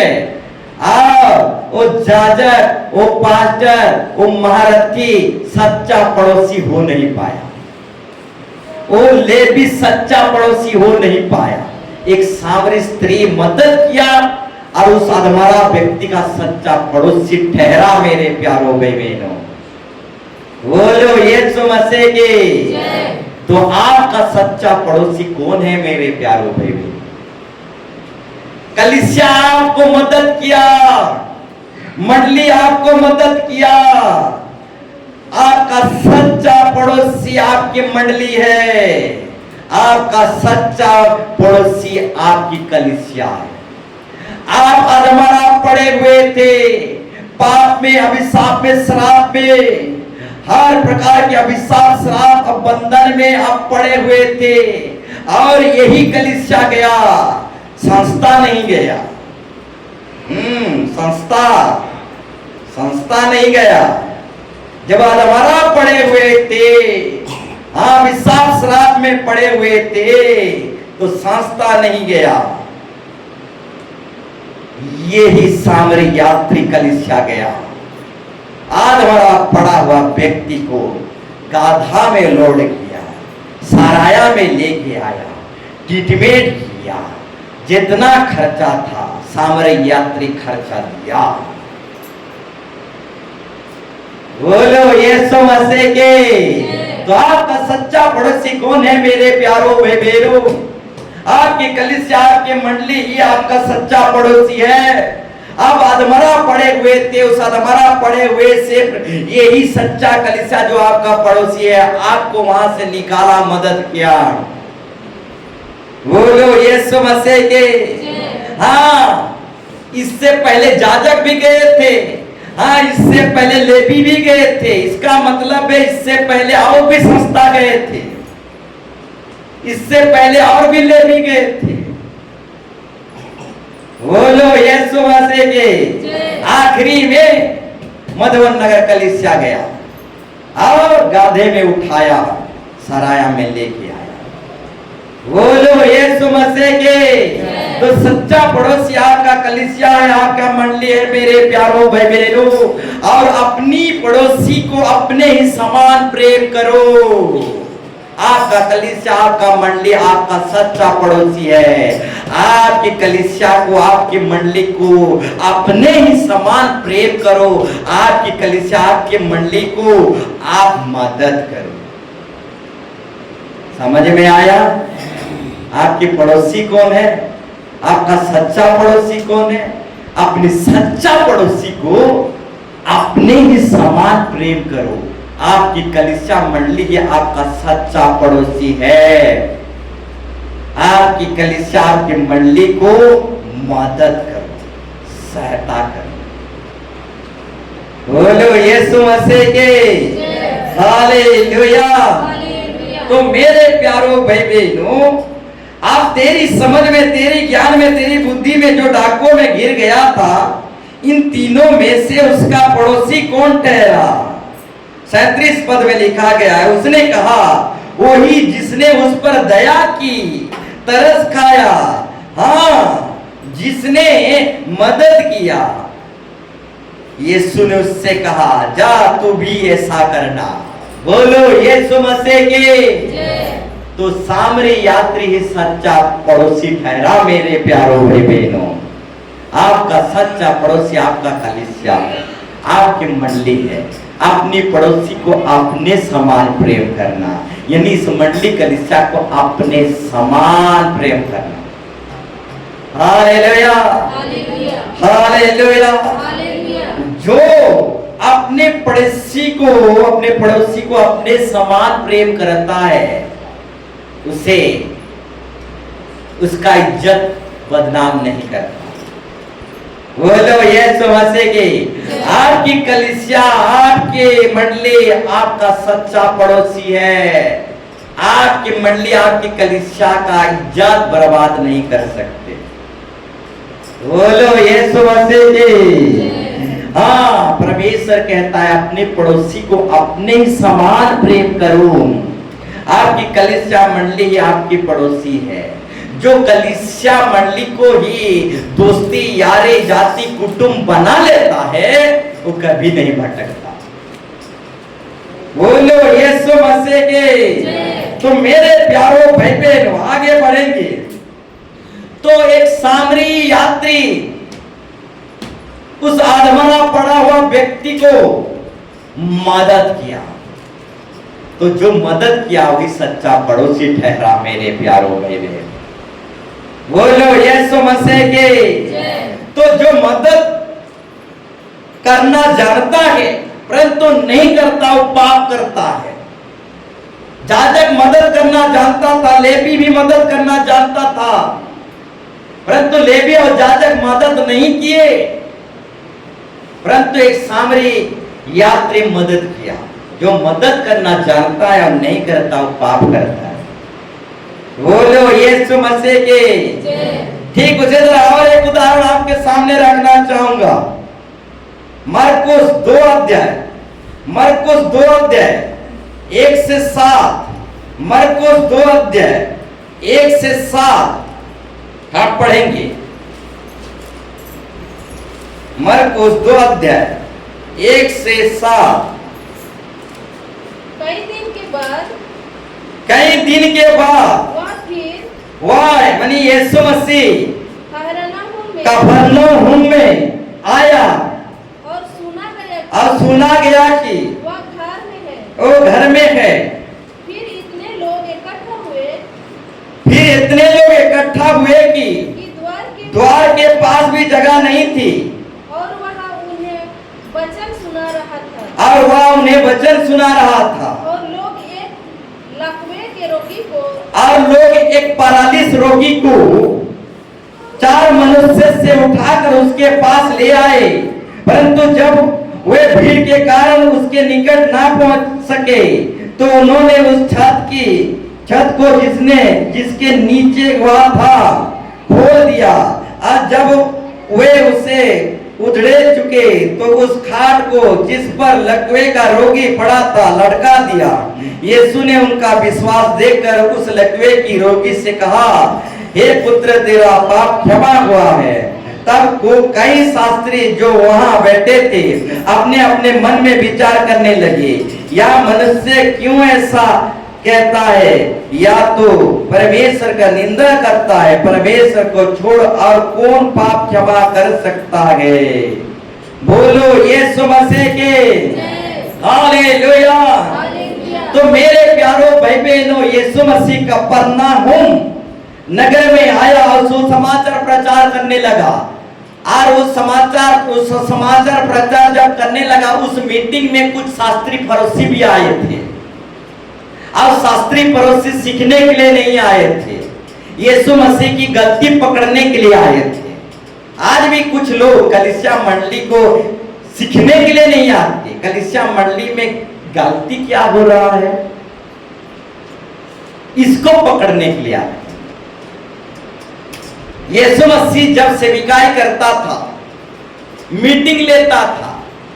वो याजक, वो पास्टर, वो महारथी सच्चा पड़ोसी हो नहीं पाया। वो लेवी सच्चा पड़ोसी हो नहीं पाया। एक सामरी स्त्री मदद किया और उस अधमरा व्यक्ति का सच्चा पड़ोसी ठहरा। मेरे प्यारो भाई बहनों, बोलो यीशु मसीह की। तो आपका सच्चा पड़ोसी कौन है मेरे प्यारो भाई बहनों? कलीसिया आपको मदद किया, मंडली आपको मदद किया। आपका सच्चा पड़ोसी आपकी मंडली है, आपका सच्चा पड़ोसी आपकी कलीसिया है। आप अधमरा पड़े हुए थे, पाप में, अभिशाप में, श्राप में, हर प्रकार के अभिशाप, श्राप और बंधन में आप पड़े हुए थे। और यही कलीसिया गया, संस्था नहीं गया। संस्था नहीं गया। जब अधमरा पड़े हुए थे, हाँ, अभिशाप श्राप में पड़े हुए थे, तो संस्था नहीं गया। यही सामरी यात्री कलीसिया गया। अधमरा पड़ा हुआ व्यक्ति को गाधा में लोड किया, सराया में लेके आया, ट्रीटमेंट किया। जितना खर्चा था सामरी यात्री खर्चा दिया। बोलो यीशु मसीह के। तो आपका सच्चा पड़ोसी कौन है मेरे प्यारो भाई बहनों? आपकी कलीसिया, आपकी मंडली ही आपका सच्चा पड़ोसी है। आप अधमरा पड़े हुए थे, उस अधमरा पड़े हुए से यही सच्चा कलीसिया जो आपका पड़ोसी है, आपको वहां से निकाला, मदद किया। बोलो यीशु मसीह के। हाँ, इससे पहले जाजक भी गए थे, हाँ, इससे पहले लेवी भी गए थे। इसका मतलब है इससे पहले और भी संस्था गए थे, इससे पहले और भी लेवी गए थे। बोलो यीशु मसीह के। आखिरी में मधुबन नगर कलीसिया गया और गाधे में उठाया, सराया में लेके आया। बोलो यीशु मसीह के। तो सच्चा पड़ोसी आपका कलीसिया है, आपका मंडली है मेरे प्यारो भाई बहनों। और अपनी पड़ोसी को अपने ही समान प्रेम करो। आपका कलीसिया, आपका मंडली आपका सच्चा पड़ोसी है। आपकी कलीसिया को, आपकी मंडली को अपने ही समान प्रेम करो। आपकी कलीसिया, आपकी मंडली को आप मदद करो। समझ में आया? आपकी पड़ोसी कौन है? आपका सच्चा पड़ोसी कौन है? अपने सच्चा पड़ोसी को अपने ही समान प्रेम करो। आपकी कलीसिया मंडली ये आपका सच्चा पड़ोसी है। आपकी कलीसिया, आपकी मंडली को मदद करो, सहायता करो। बोलो यीशु मसीह के। हालेलुया। तो मेरे प्यारो भाई बहनों, आप तेरी समझ में, तेरी ज्ञान में, तेरी बुद्धि में जो डाकुओं में गिर गया था, इन तीनों में से उसका पड़ोसी कौन ठहरा? 37 पद में लिखा गया है, उसने कहा वही जिसने उस पर दया की, तरस खाया, हाँ, जिसने मदद किया। यीशु ने उससे कहा, जा तू भी ऐसा करना। बोलो यीशु मसीह के। तो सामरी यात्री ही सच्चा पड़ोसी ठहरा मेरे प्यारो भाई बहनों। आपका सच्चा पड़ोसी आपका कलीसिया है, आपकी मंडली है। अपनी पड़ोसी को अपने समान प्रेम करना, यानी इस मंडली कलीसिया को अपने समान प्रेम करना। Hallelujah, hallelujah. जो अपने पड़ोसी को अपने समान प्रेम करता है, उसे उसका इज्जत बदनाम नहीं करता। बोलो यीशु मसीह की। आपकी कलीसिया, आपकी मंडली आपका सच्चा पड़ोसी है। आपकी मंडली, आपकी कलीसिया का इज्जत बर्बाद नहीं कर सकते। बोलो यीशु मसीह की। हाँ, परमेश्वर कहता है अपने पड़ोसी को अपने ही समान प्रेम करो। आपकी कलीसिया मंडली आपकी पड़ोसी है। जो कलीसिया मंडली को ही दोस्ती, यारी, जाति, कुटुंब बना लेता है, वो कभी नहीं भटकता। बोलो यीशु मसीह के। तो मेरे प्यारो भाई बहनों, आगे बढ़ेंगे तो एक सामरी यात्री उस आधमरा पड़ा हुआ व्यक्ति को मदद किया। तो जो मदद किया वही सच्चा पड़ोसी ठहरा मेरे प्यारो भाई बहन। बोलो यीशु मसीह के। तो जो मदद करना जानता है परंतु नहीं करता, वो पाप करता है। जाजक मदद करना जानता था, लेवी भी मदद करना जानता था, परंतु लेवी और जाजक मदद नहीं किए, परंतु एक सामरी यात्री मदद किया। जो मदद करना जानता है और नहीं करता, वो पाप करता है। बोलो यीशु मसीह के। ठीक उसी तरह और एक उदाहरण आपके सामने रखना चाहूंगा। मरकुस 2 अध्याय 1 से 7। मरकुस 2 अध्याय 1 से 7 आप पढ़ेंगे। मरकुस 2 अध्याय 1 से 7। कई दिन के बाद वह मानी यीशु मसीह कफरनहूम में आया और सुना गया कि वो घर में है। फिर इतने लोग इकट्ठा हुए कि द्वार के पास भी जगह नहीं थी, और वह उन्हें वचन सुना रहा था। और लोग एक परालिस रोगी को 4 मनुष्य से उठाकर उसके पास ले आए, परंतु जब वे भीड़ के कारण उसके निकट ना पहुंच सके तो उन्होंने उस छत को जिसके नीचे हुआ था खोल दिया, और जब वे उसे उधेड़ चुके तो उस खाट को जिस पर लकवे का रोगी पड़ा था लटका दिया। यीशु ने उनका विश्वास देखकर उस लकवे की रोगी से कहा, हे पुत्र, तेरा पाप क्षमा हुआ है। तब कई शास्त्री जो वहां बैठे थे अपने अपने मन में विचार करने लगे, यह मनुष्य क्यों ऐसा कहता है? या तो परमेश्वर का निंदा करता है। परमेश्वर को छोड़ और कौन पाप क्षमा कर सकता है? बोलो यीशु मसीह के हालेलुया। तो मेरे प्यारों भाई बहनों, यीशु मसीह का कफरनहूम नगर में आया और सुसमाचार प्रचार करने लगा। और उस समाचार प्रचार जब करने लगा, उस मीटिंग में कुछ शास्त्री फरीसी भी आए थे। और शास्त्री फरीसी सीखने के लिए नहीं आए थे, यीशु मसीह की गलती पकड़ने के लिए आए थे। आज भी कुछ लोग कलीसिया मंडली को सीखने के लिए नहीं आते, कलीसिया मंडली में गलती क्या हो रहा है इसको पकड़ने के लिए आते। यीशु मसीह जब सेविकाई करता था, मीटिंग लेता था,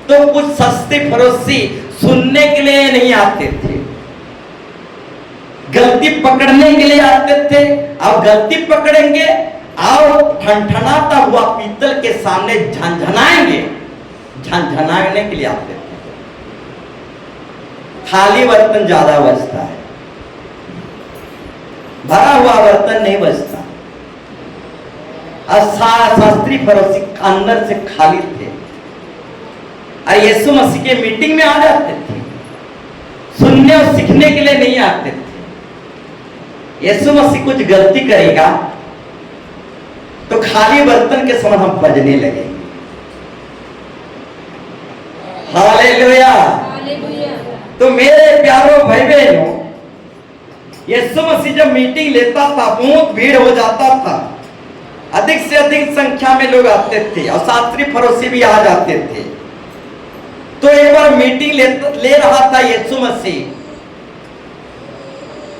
तो कुछ शास्त्री फरीसी सुनने के लिए नहीं आते थे, गलती पकड़ने के लिए आते थे। अब गलती पकड़ेंगे और ठनठनाता हुआ पीतल के सामने झनझनाएंगे, झनझनाने के लिए आते थे। खाली बर्तन ज्यादा बचता है, भरा हुआ बर्तन नहीं बचता। शास्त्री फरीसी अंदर से खाली थे और यीशु मसीह के मीटिंग में आ जाते थे, सुनने और सीखने के लिए नहीं आते थे। यीशु मसीह कुछ गलती करेगा तो खाली बर्तन के समान हम बजने लगेंगे। हालेलुया। तो मेरे प्यारों भाई बहनों, यीशु मसीह जब मीटिंग लेता था, बहुत भीड़ हो जाता था, अधिक से अधिक संख्या में लोग आते थे और शास्त्री फरीसी भी आ जाते थे। तो एक बार मीटिंग ले रहा था यीशु मसीह,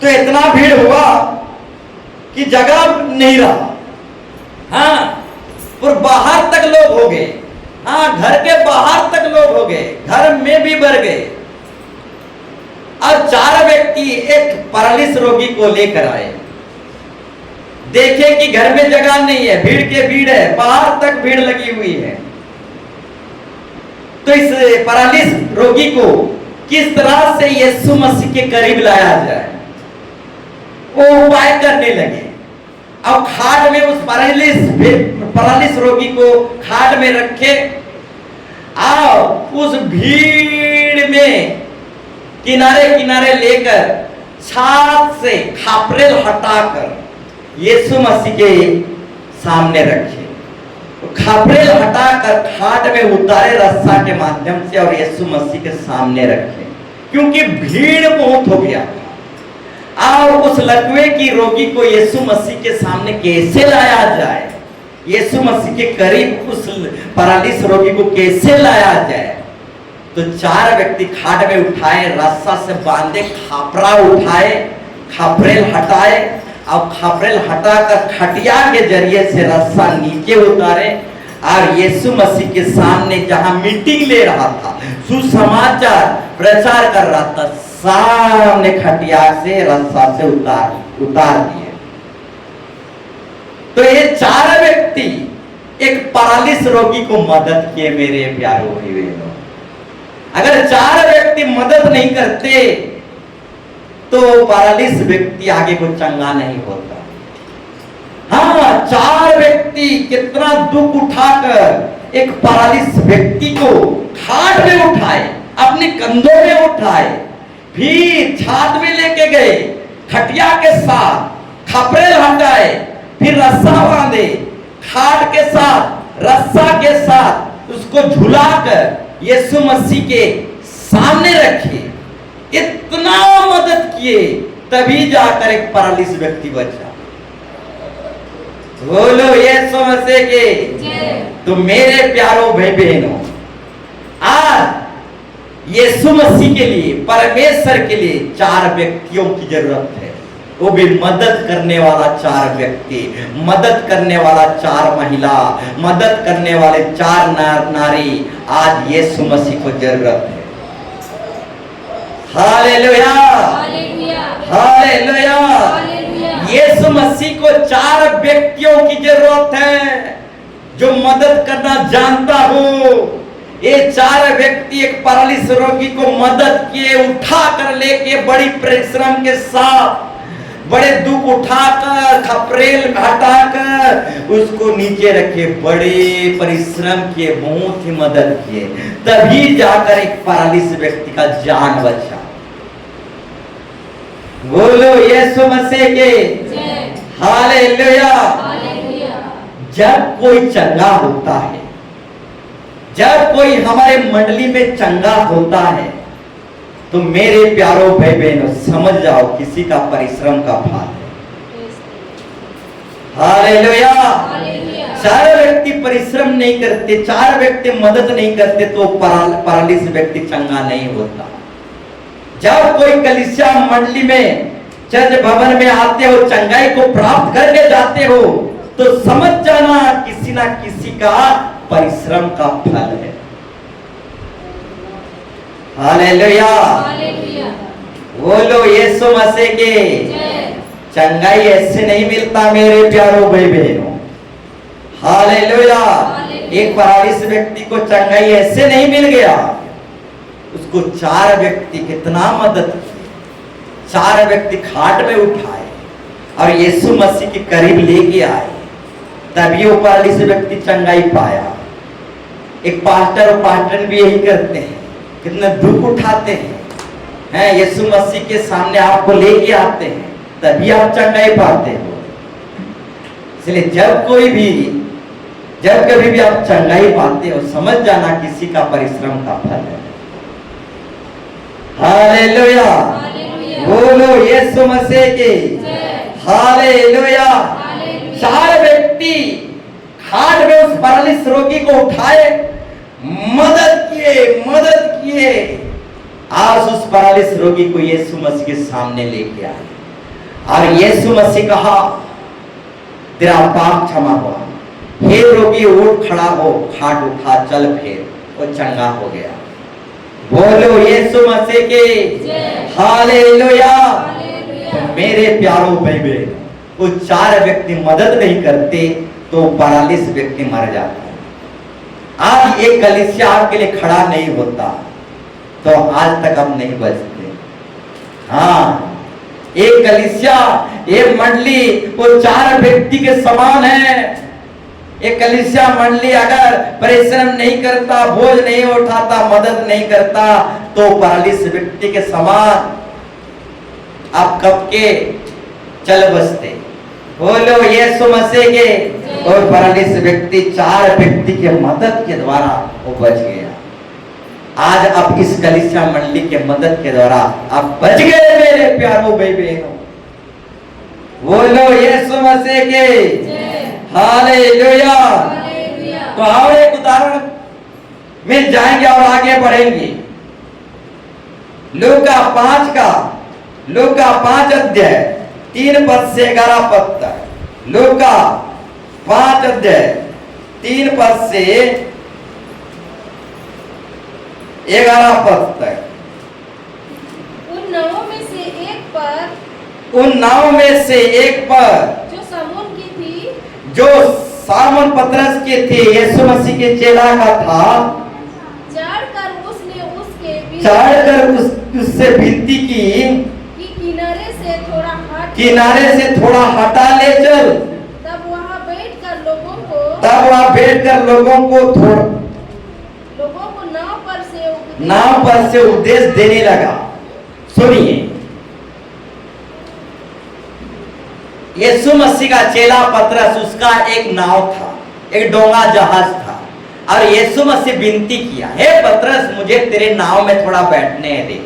तो इतना भीड़ हुआ कि जगह नहीं रहा। हाँ, और बाहर तक लोग हो गए। हाँ, घर के बाहर तक लोग हो गए, घर में भी भर गए। और 4 व्यक्ति एक परालिस रोगी को लेकर आए। देखे कि घर में जगह नहीं है, भीड़ के भीड़ है, बाहर तक भीड़ लगी हुई है। तो इस परालिस रोगी को किस तरह से यीशु मसीह के करीब लाया जाए, वो उपाय करने लगे। अब खाट में उस परालिस रोगी को खाट में रखे और उस भीड़ में किनारे किनारे लेकर छात से खापरेल हटाकर यीशु मसीह के सामने रखे। खापरेल हटाकर खाट में उतारे रस्सा के माध्यम से और यीशु मसीह के सामने रखे, क्योंकि भीड़ बहुत हो गया। और उस लकवे की रोगी को यीशु मसीह के सामने कैसे लाया जाए, यीशु मसीह के करीब उस परालिस रोगी को कैसे लाया जाए? तो 4 व्यक्ति खाट में उठाए, रस्सा से बांधे, खापरा उठाए, खापरेल हटाए और खापरेल हटाकर खटिया के जरिए से रस्सा नीचे उतारे और यीशु मसीह के सामने जहां मीटिंग ले रहा था, सुसमाचार प्रचार कर रहा था, सामने खटिया से रस्सा से उतार दिए। तो ये 4 व्यक्ति एक परालिस रोगी को मदद किए। मेरे प्यारे भाई बहनों, अगर 4 व्यक्ति मदद नहीं करते तो परालिस व्यक्ति आगे को चंगा नहीं होता। हाँ, 4 व्यक्ति कितना दुख उठाकर एक परालिस व्यक्ति को खाट में उठाए, अपने कंधों में उठाए, फिर छात में लेके गए, खटिया के साथ खपरेल हटाए, फिर रस्सा बांधे, खाट के साथ रस्सा के साथ उसको झुलाकर यीशु मसीह के सामने रखे। इतना मदद किए, तभी जाकर एक पैरालिस व्यक्ति बचा। बोलो यीशु मसीह के। तो मेरे प्यारों भाई बहनों, आज यीशु मसीह के लिए, परमेश्वर के लिए 4 व्यक्तियों की जरूरत है। वो भी मदद करने वाला 4 व्यक्ति, मदद करने वाला 4 महिला, मदद करने वाले 4 नारी। आज यीशु मसीह को जरूरत है। Hallelujah, hallelujah. यीशु मसीह को 4 व्यक्तियों की जरूरत है जो मदद करना जानता हो। ये 4 व्यक्ति एक पैरालिस रोगी को मदद किए, उठा कर लेके बड़ी परिश्रम के साथ, बड़े दुख उठाकर, खपरेल हटाकर उसको नीचे रखे, बड़े परिश्रम किए, बहुत ही मदद किए, तभी जाकर एक पैरालिस व्यक्ति का जान बचा। बोलो यीशु मसीह के। हालेलुया। जब कोई चंगा होता है, जब कोई हमारे मंडली में चंगा होता है, तो मेरे प्यारों भाई बहनों समझ जाओ किसी का परिश्रम का फल है। हालेलुया। 4 व्यक्ति परिश्रम नहीं करते, 4 व्यक्ति मदद नहीं करते, तो पैरालिस व्यक्ति चंगा नहीं होता। जब कोई कलीसिया मंडली में, चर्च भवन में आते हो, चंगाई को प्राप्त करके जाते हो, तो समझ जाना किसी ना किसी का परिश्रम का फल है। हालेलुया। बोलो यीशु मसीह के। चंगाई ऐसे नहीं मिलता मेरे प्यारों भाई बहनों। हालेलुया। एक पैरालिस व्यक्ति को चंगाई ऐसे नहीं मिल गया, उसको 4 व्यक्ति कितना मदद की, 4 व्यक्ति खाट में उठाए और यीशु मसीह के करीब लेके आए, तभी वो पैरालिस व्यक्ति चंगाई पाया। एक पास्टर और पास्टर भी यही करते हैं, कितने दुख उठाते हैं, यीशु मसीह के सामने आपको लेके आते हैं, तभी आप चंगाई पाते हो। इसलिए जब कभी भी आप चंगाई पाते हो, समझ जाना किसी का परिश्रम का फल है। हालेलुया। बोलो यीशु मसीह के। हालेलुया। 4 व्यक्ति खाट में उस पैरालिस रोगी को उठाए, मदद किए। आज उस पैरालिस रोगी को यीशु मसीह के सामने लेके आए और यीशु मसीह कहा, तेरा पाप क्षमा हुआ, हे रोगी उठ खड़ा हो, खाट उठा, चल फिर। वो चंगा हो गया। बोलो यीशु मसीह के। हालेलुया। मेरे प्यारों भाई बहन, वो 4 व्यक्ति मदद नहीं करते तो पैरालिस व्यक्ति मर जाता है। आज एक कलीसिया आपके लिए खड़ा नहीं होता तो आज तक हम नहीं बचते। हाँ, एक कलीसिया, एक मंडली वो 4 व्यक्ति के समान है। एक कलीसिया मंडली अगर परिश्रम नहीं करता, बोझ नहीं उठाता, मदद नहीं करता, तो पैरालिस व्यक्ति के समान आप कब के चल बसते। बोलो यीशु मसीह के। और पैरालिस व्यक्ति 4 व्यक्ति के मदद के द्वारा वो बच गया। आज आप इस कलीसिया मंडली के मदद के द्वारा आप बच गए मेरे प्यारों भाई बहनों। बोलो यीशु मसीह के। हालेलुया। तो आओ एक उदाहरण में जाएंगे और आगे बढ़ेंगे। लूका 5 अध्याय 3 पद से 11 पद तक। लूका 5 अध्याय 3 पद से 11 पद तक। उन नावों में से एक पर जो सामन पतरस के थे, यीशु मसीह के चेला का था, चढ़कर उससे विनती की कि किनारे से थोड़ा हटा ले चल। तब वहाँ बैठकर लोगों को नाव पर से उपदेश देने लगा। सुनिए, यीशु मसीह का चेला पतरस, उसका एक नाव था, एक डोंगा जहाज था, और यीशु मसीह विनती किया, हे पतरस मुझे तेरे नाव में थोड़ा बैठने दे।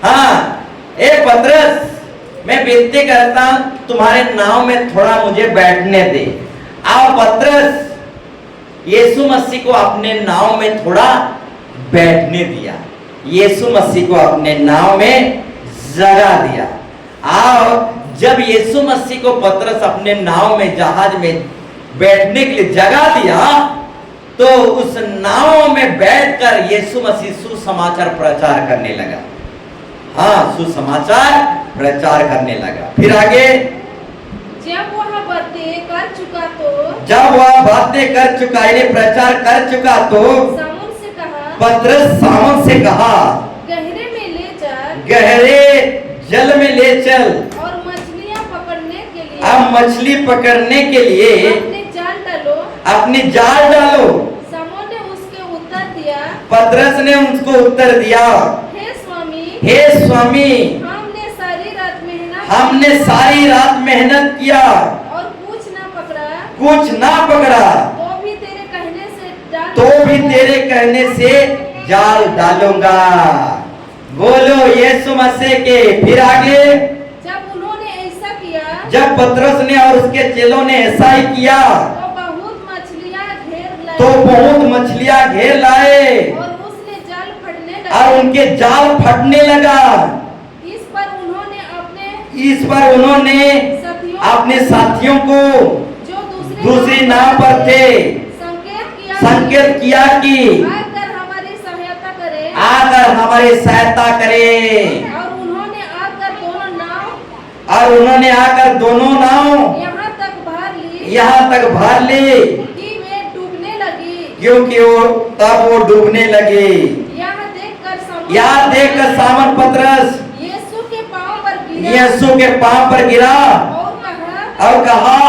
हाँ, हे पतरस मैं विनती करता हूं तुम्हारे नाव में थोड़ा मुझे बैठने दे। आओ पतरस यीशु मसीह को अपने नाव में थोड़ा बैठने दिया, यीशु मसीह को अपने नाव में जगा दिया। आओ, जब यीशु मसीह को पतरस अपने नाव में, जहाज में बैठने के लिए जगा दिया, तो उस नाव में बैठकर यीशु मसीह सुसमाचार प्रचार करने लगा। हाँ, सुसमाचार प्रचार करने लगा। फिर आगे, जब वह बातें कर चुका तो, जब वह बातें कर चुका, यानी प्रचार कर चुका, तो सामुन से कहा, पतरस सामुन से कहा, गहरे में ले चल, गहरे जल में ले चल, और मछलियां पकड़ने के लिए, अब मछली पकड़ने के लिए अपने जाल डालो, अपनी जाल डालो। सामुन ने उसके उत्तर दिया, पतरस ने उसको उत्तर दिया, हे स्वामी, हे स्वामी हमने सारी रात मेहनत किया और कुछ ना पकड़ा, तो भी तेरे कहने से तो भी तेरे कहने से जाल डालूंगा। बोलो यीशु मसीह के। फिर आगे, जब उन्होंने ऐसा किया, जब पतरस ने और उसके चेलों ने ऐसा ही किया, तो बहुत मछलियां घेर लाए, और उसने जाल फटने लगा, और उनके जाल फटने लगा। इस पर उन्होंने अपने साथियों को जो दूसरी नाव पर थे संकेत किया कि आकर हमारी सहायता करे, आकर हमारी सहायता करे। और उन्होंने आकर दोनों नाव यहाँ तक भर ली कि वे डूबने लगी, क्योंकि वो डूबने लगी। यहाँ देखकर सामन पतरस यीशु के पांव पर गिरा और कहा,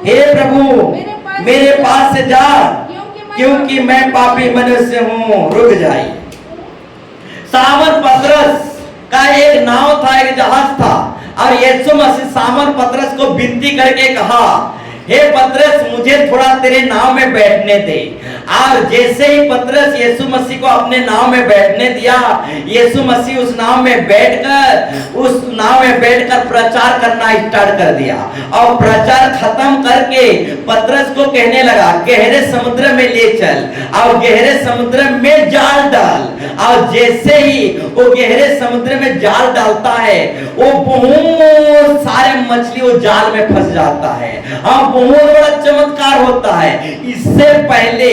हे प्रभु मेरे पास से जा, क्योंकि मैं पापी मनुष्य हूँ। रुक जाइए। सामन पतरस का एक नाव था, एक जहाज था, और यीशु मसीह सामन पतरस को विनती करके कहा, हे पतरस मुझे थोड़ा तेरे नाव में बैठने दे। और जैसे ही पतरस यीशु मसीह को अपने नाव में बैठने दिया, यीशु मसीह उस नाव में बैठकर प्रचार करना स्टार्ट कर दिया, और प्रचार खत्म करके पतरस को कहने लगा, गहरे समुद्र में ले चल और गहरे समुद्र में जाल डाल। और जैसे ही वो गहरे समुद्र में जाल डालता है, वो बहुत सारे मछली वो जाल में फंस जाता है। बहुत बड़ा चमत्कार होता है। इससे पहले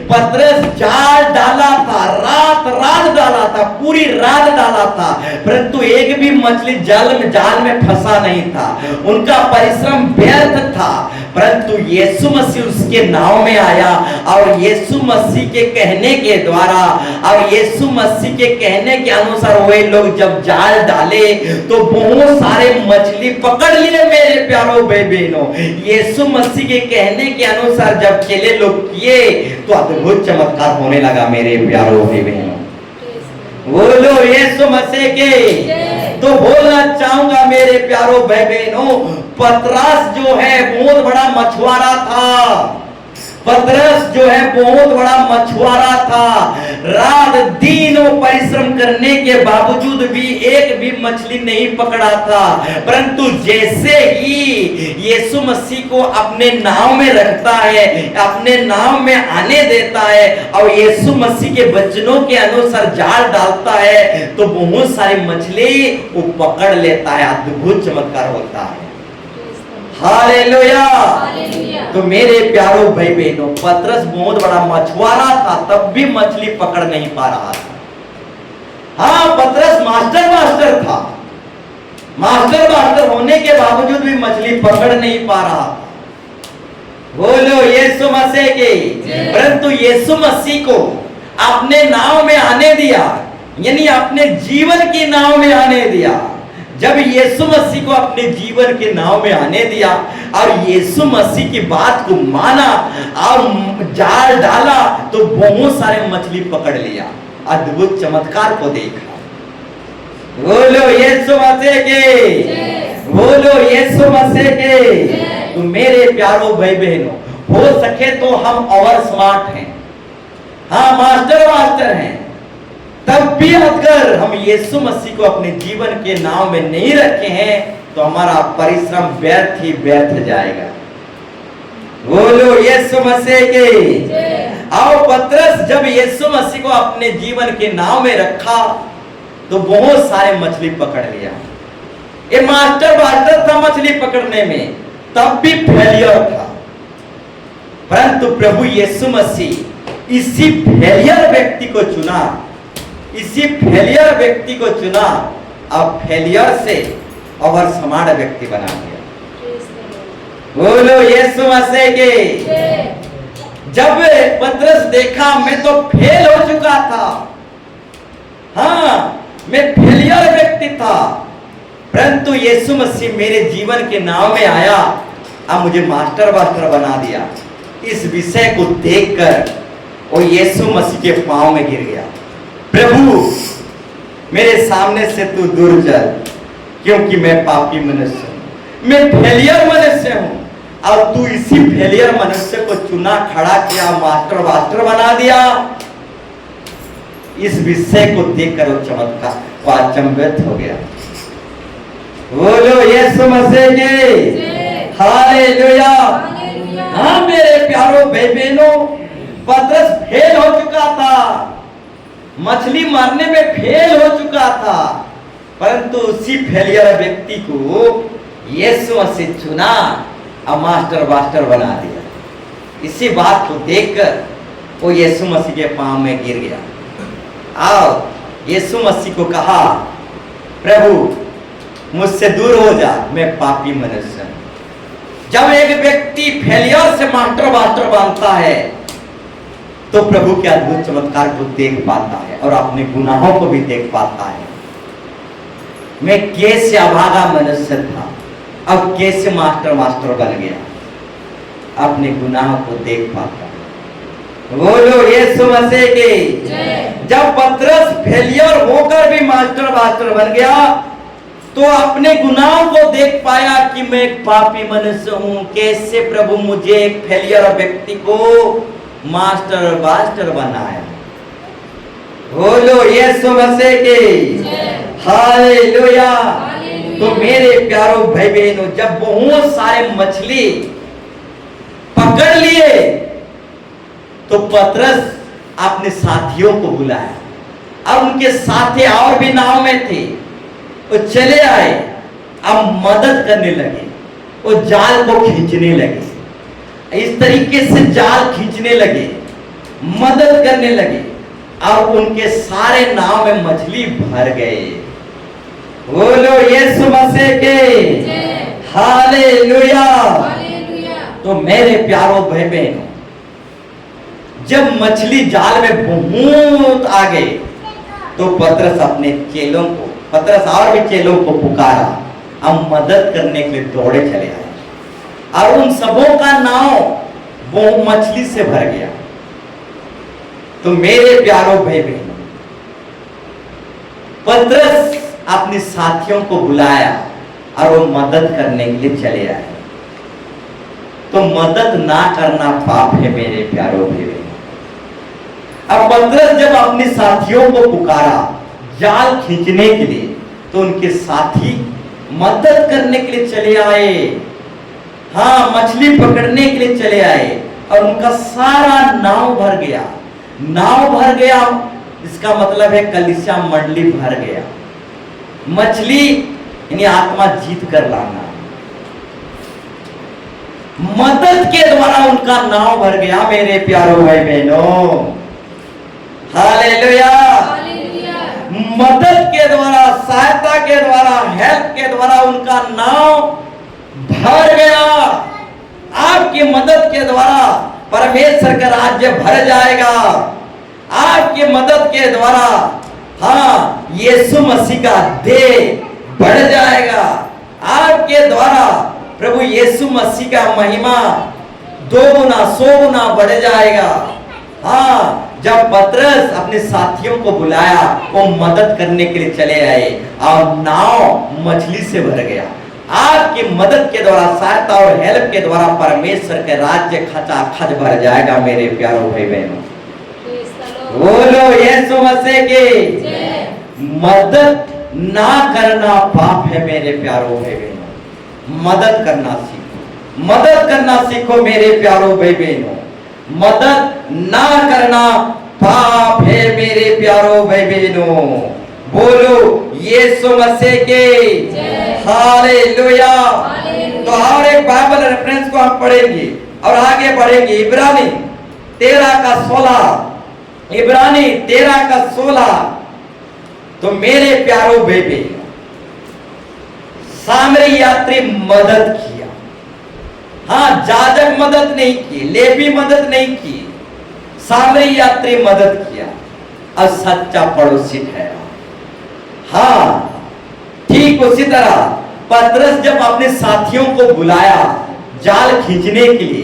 पतरस जाल डाला था, रात डाला था, पूरी रात डाला था, परंतु एक भी मछली जाल में फंसा नहीं था। उनका परिश्रम व्यर्थ था। परंतु यीशु मसीह उसके नाव में आया, और यीशु मसीह के कहने के द्वारा और यीशु मसीह के कहने के अनुसार वे लोग जब जाल डाले तो बहुत सारे मछली पकड़ लिए। मेरे प्यारो भाई बहनों, यीशु मसीह के कहने के अनुसार जब चेले लोग किए तो अद्भुत चमत्कार होने लगा। मेरे प्यारो भाई बहनों, बोलो यीशु मसीह के। तो बोलना चाहूंगा मेरे प्यारो भाई बहनों, पतरस जो है बहुत बड़ा मछुआरा था। पतरस जो है बहुत बड़ा मछुआरा था। रात दिन वो परिश्रम करने के बावजूद भी एक भी मछली नहीं पकड़ा था। परंतु जैसे ही यीशु मसीह को अपने नाव में रखता है, अपने नाव में आने देता है और यीशु मसीह के वचनों के अनुसार जाल डालता है, तो बहुत सारी मछली वो पकड़ लेता है। अद्भुत चमत्कार होता है। हालेलुया। तो मेरे प्यारो भाई बहनों, पतरस बहुत बड़ा मछुआरा था, तब भी मछली पकड़ नहीं पा रहा था। हाँ, पतरस मास्टर था। मास्टर होने के बावजूद भी मछली पकड़ नहीं पा रहा था। बोलो यीशु मसीह के। परंतु यीशु मसीह को अपने नाव में आने दिया, यानी अपने जीवन की नाव में आने दिया। जब यीशु मसीह को अपने जीवन के नाव में आने दिया और यीशु मसीह की बात को माना और जाल डाला, तो बहुत सारे मछली पकड़ लिया। अद्भुत चमत्कार को देखा। बोलो यीशु मसीह के, बोलो यीशु मसीह के। तो मेरे प्यारों भाई बहनों, हो सके तो हम और स्मार्ट हैं, हाँ मास्टर हैं, तब भी अगर हम यीशु मसीह को अपने जीवन के नाव में नहीं रखे हैं तो हमारा परिश्रम व्यर्थ ही व्यर्थ जाएगा। बोलो यीशु मसीह के। आओ पतरस जब यीशु मसीह को अपने जीवन के नाव में रखा तो बहुत सारे मछली पकड़ लिया। ये मास्टर था मछली पकड़ने में, तब भी फेलियर था। परंतु प्रभु यीशु मसीह इसी फेलियर व्यक्ति को चुना, इसी फेलियर व्यक्ति को चुना, अब फेलियर से और स्मार्ट व्यक्ति बना दिया। बोलो यीशु मसीह के। जब पतरस देखा मैं तो फेल हो चुका था, हाँ मैं फेलियर व्यक्ति था, परंतु यीशु मसीह मेरे जीवन के नाव में आया, अब मुझे मास्टर बना दिया। इस विषय को देखकर वो यीशु मसीह के पांव में गिर गया। प्रभु मेरे सामने से तू दूर चल, क्योंकि मैं पापी मनुष्य हूं, मैं फेलियर मनुष्य हूं, और तू इसी फेलियर मनुष्य को चुना, खड़ा किया, मास्टर बना दिया। इस विषय को देखकर वो चमत्कार अचंभित हो गया। बोलो यीशु मसीह के, हालेलुया। हाँ मेरे प्यारों भाई बहनों, पतरस फेल हो चुका था, मछली मारने में फेल हो चुका था, परंतु उसी फेलियर व्यक्ति को यीशु मसीह चुना और मास्टर बना दिया। इसी बात को देखकर वो यीशु मसीह के पांव में गिर गया। आओ यीशु मसीह को कहा, प्रभु मुझसे दूर हो जा, मैं पापी मनुष्य हूं। जब एक व्यक्ति फेलियर से मास्टर बनता है तो प्रभु के अद्भुत चमत्कार को देख पाता है और अपने गुनाहों को भी देख पाता है। मैं कैसे अभागा मनुष्य था, अब कैसे मास्टर बन गया, अपने गुनाहों को देख पाता है। बोलो यीशु मसीह के। जब पतरस फेलियर होकर भी मास्टर बन गया तो अपने गुनाहों को देख पाया कि मैं एक पापी मनुष्य हूं, कैसे प्रभु मुझे एक फेलियर व्यक्ति को मास्टर बनाया। बोलो यीशु मसीह के, हालेलुया। तो मेरे प्यारों भाई बहनों, जब बहुत सारे मछली पकड़ लिए तो पतरस अपने साथियों को बुलाया। अब उनके साथी और भी नाव में थे, वो चले आए, अब मदद करने लगे, वो जाल को खींचने लगे। इस तरीके से जाल खींचने लगे, मदद करने लगे, और उनके सारे नाव में मछली भर गए। बोलो यीशु मसीह के, हालेलुया। तो मेरे प्यारों भाई बहनों, जब मछली जाल में बहुत आ गए तो पतरस अपने चेलों को, पतरस और भी चेलों को पुकारा, अब मदद करने के लिए दौड़े चले आए, और उन सबों का नाव वो मछली से भर गया। तो मेरे प्यारों भाई बहनों, पतरस अपने साथियों को बुलाया और वो मदद करने के लिए चले आए। तो मदद ना करना पाप है मेरे प्यारों भाई बहनों। अब पतरस जब अपने साथियों को पुकारा जाल खींचने के लिए, तो उनके साथी मदद करने के लिए चले आए, हाँ मछली पकड़ने के लिए चले आए, और उनका सारा नाव भर गया। नाव भर गया इसका मतलब है कलीसिया मंडली भर गया। मछली यानी आत्मा जीत कर लाना, मदद के द्वारा उनका नाव भर गया। मेरे प्यारों भाई बहनों, हालेलुया। मदद के द्वारा, सहायता के द्वारा, हेल्प के द्वारा उनका नाव भर गया। आपकी मदद के द्वारा परमेश्वर का राज्य भर जाएगा। आपकी मदद के द्वारा हाँ यीशु मसीह का देह बढ़ जाएगा। आपके द्वारा प्रभु यीशु मसीह का महिमा 2 गुना 100 गुना बढ़ जाएगा। हाँ, जब पतरस अपने साथियों को बुलाया, वो मदद करने के लिए चले आए और नाव मछली से भर गया। आपकी मदद के द्वारा, सहायता और हेल्प के द्वारा परमेश्वर के राज्य खचाखच भर जाएगा मेरे प्यारों भाई बहनों। बोलो यीशु मसीह की। मदद ना करना पाप है मेरे प्यारों भाई बहनों। मदद करना सीखो, मदद करना सीखो मेरे प्यारों भाई बहनों। मदद ना करना पाप है मेरे प्यारों भाई बहनों। बोलो यीशु मसीह के हालेलुया। तो और एक बाइबल रेफरेंस को हम पढ़ेंगे और आगे बढ़ेंगे। इब्रानी 13:16, इब्रानी 13:16। तो मेरे प्यारों भाई बहनों, सामरी यात्री मदद किया। हाँ, जाजक मदद नहीं की, लेवी मदद नहीं की, सामरी यात्री मदद किया और सच्चा पड़ोसी ठहरा। हाँ, ठीक उसी तरह पतरस जब अपने साथियों को बुलाया जाल खींचने के लिए,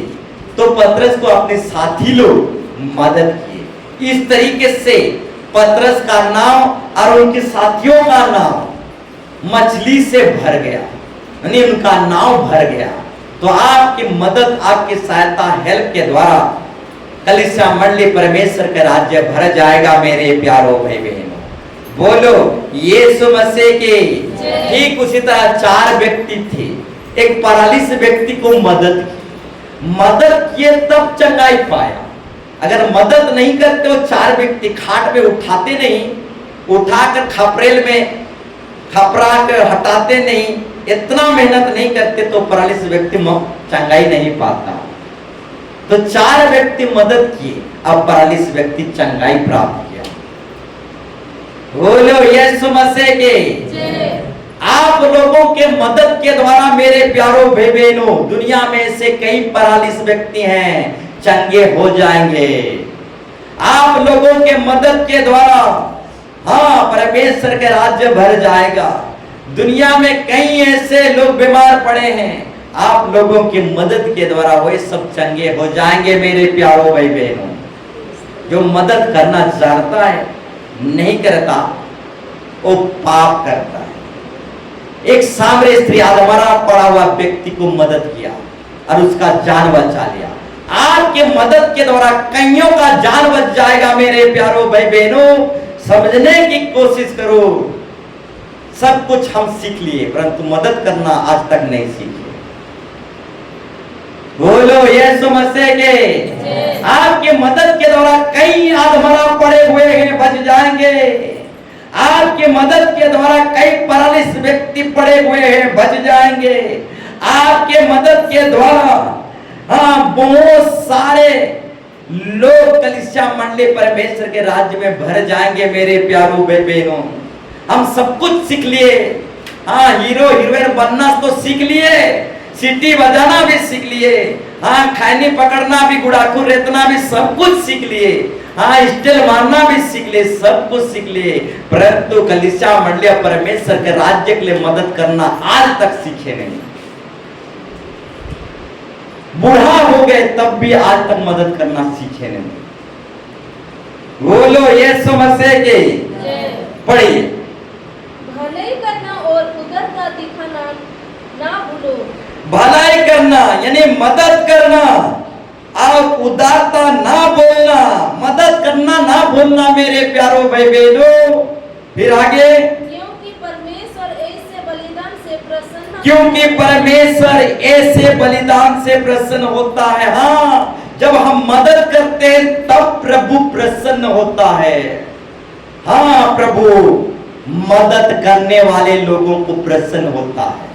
तो पतरस को अपने साथी लोग मदद किए। इस तरीके से पतरस का नाम और उनके साथियों का नाम मछली से भर गया, यानी उनका नाम भर गया। तो आपकी मदद, आपकी सहायता, हेल्प के द्वारा कलीसिया मंडली परमेश्वर का राज्य भर जाएगा मेरे प्यारों भाई बहनों। बोलो यीशु मसीह की। ठीक उसी तरह 4 व्यक्ति थे, एक पैरालिस व्यक्ति को मदद की, मदद किए तब चंगाई पाया। अगर मदद नहीं करते, वो 4 व्यक्ति खाट पे उठाते नहीं, उठाकर खपरेल में खपरा कर हटाते नहीं, इतना मेहनत नहीं करते, तो पैरालिस व्यक्ति चंगाई नहीं पाता। तो 4 व्यक्ति मदद किए, अब पैरालिस व्यक्ति चंगाई प्राप्त किया। बोलो यीशु मसीह के। आप लोगों के मदद के द्वारा मेरे प्यारों भाई बहनों, दुनिया में से कई पैरालिस व्यक्ति हैं, चंगे हो जाएंगे। आप लोगों के मदद के द्वारा, हाँ, परमेश्वर के राज्य भर जाएगा। दुनिया में कई ऐसे लोग बीमार पड़े हैं, आप लोगों की मदद के द्वारा वे सब चंगे हो जाएंगे मेरे प्यारों भाई बहनों। जो मदद करना जानता है, नहीं करता, वो पाप करता है। एक सामरी स्त्री आधमरा पड़ा हुआ व्यक्ति को मदद किया और उसका जान बचा लिया। आपके मदद के द्वारा कईयों का जान बच जाएगा मेरे प्यारों भाई बहनों। समझने की कोशिश करो। सब कुछ हम सीख लिए, परंतु मदद करना आज तक नहीं सीखे। बोलो यीशु मसीह के। आपके मदद के द्वारा कई आधमरा पड़े हुए हैं, बच जाएंगे। आपके मदद के द्वारा कई पैरालिस व्यक्ति पड़े हुए हैं, बच जाएंगे। आपके मदद के द्वारा, हाँ, बहुत सारे लोग कलीसिया मंडली परमेश्वर के राज्य में भर जाएंगे मेरे प्यारों बहनों। हम सब कुछ सीख लिए। हाँ, हीरो हीरोइन बनना तो सीख लिए, सीटी बजाना भी सीख लिए, हाँ, खैनी पकड़ना भी, गुड़ाखू रेतना भी, सब कुछ सीख लिए। हाँ, स्टेल मारना भी सीख लिए, सब कुछ सीख लिए, परंतु कलीसिया मंडली परमेश्वर के राज्य के लिए मदद करना आज तक सीखे नहीं। बूढ़ा हो गए तब भी आज तक मदद करना सीखे नहीं। बोलो यीशु मसीह के। पढ़िए। भलाई करना और उदारता दिखाना ना भूलो। भलाई करना यानी मदद करना और उदारता ना बोलना, मदद करना ना भूलना मेरे प्यारों भाई बहनों। फिर आगे, क्योंकि परमेश्वर ऐसे बलिदान से प्रसन्न, क्योंकि परमेश्वर ऐसे बलिदान से प्रसन्न होता है। हाँ, जब हम मदद करते हैं तब प्रभु प्रसन्न होता है। हाँ, प्रभु मदद करने वाले लोगों को प्रसन्न होता है।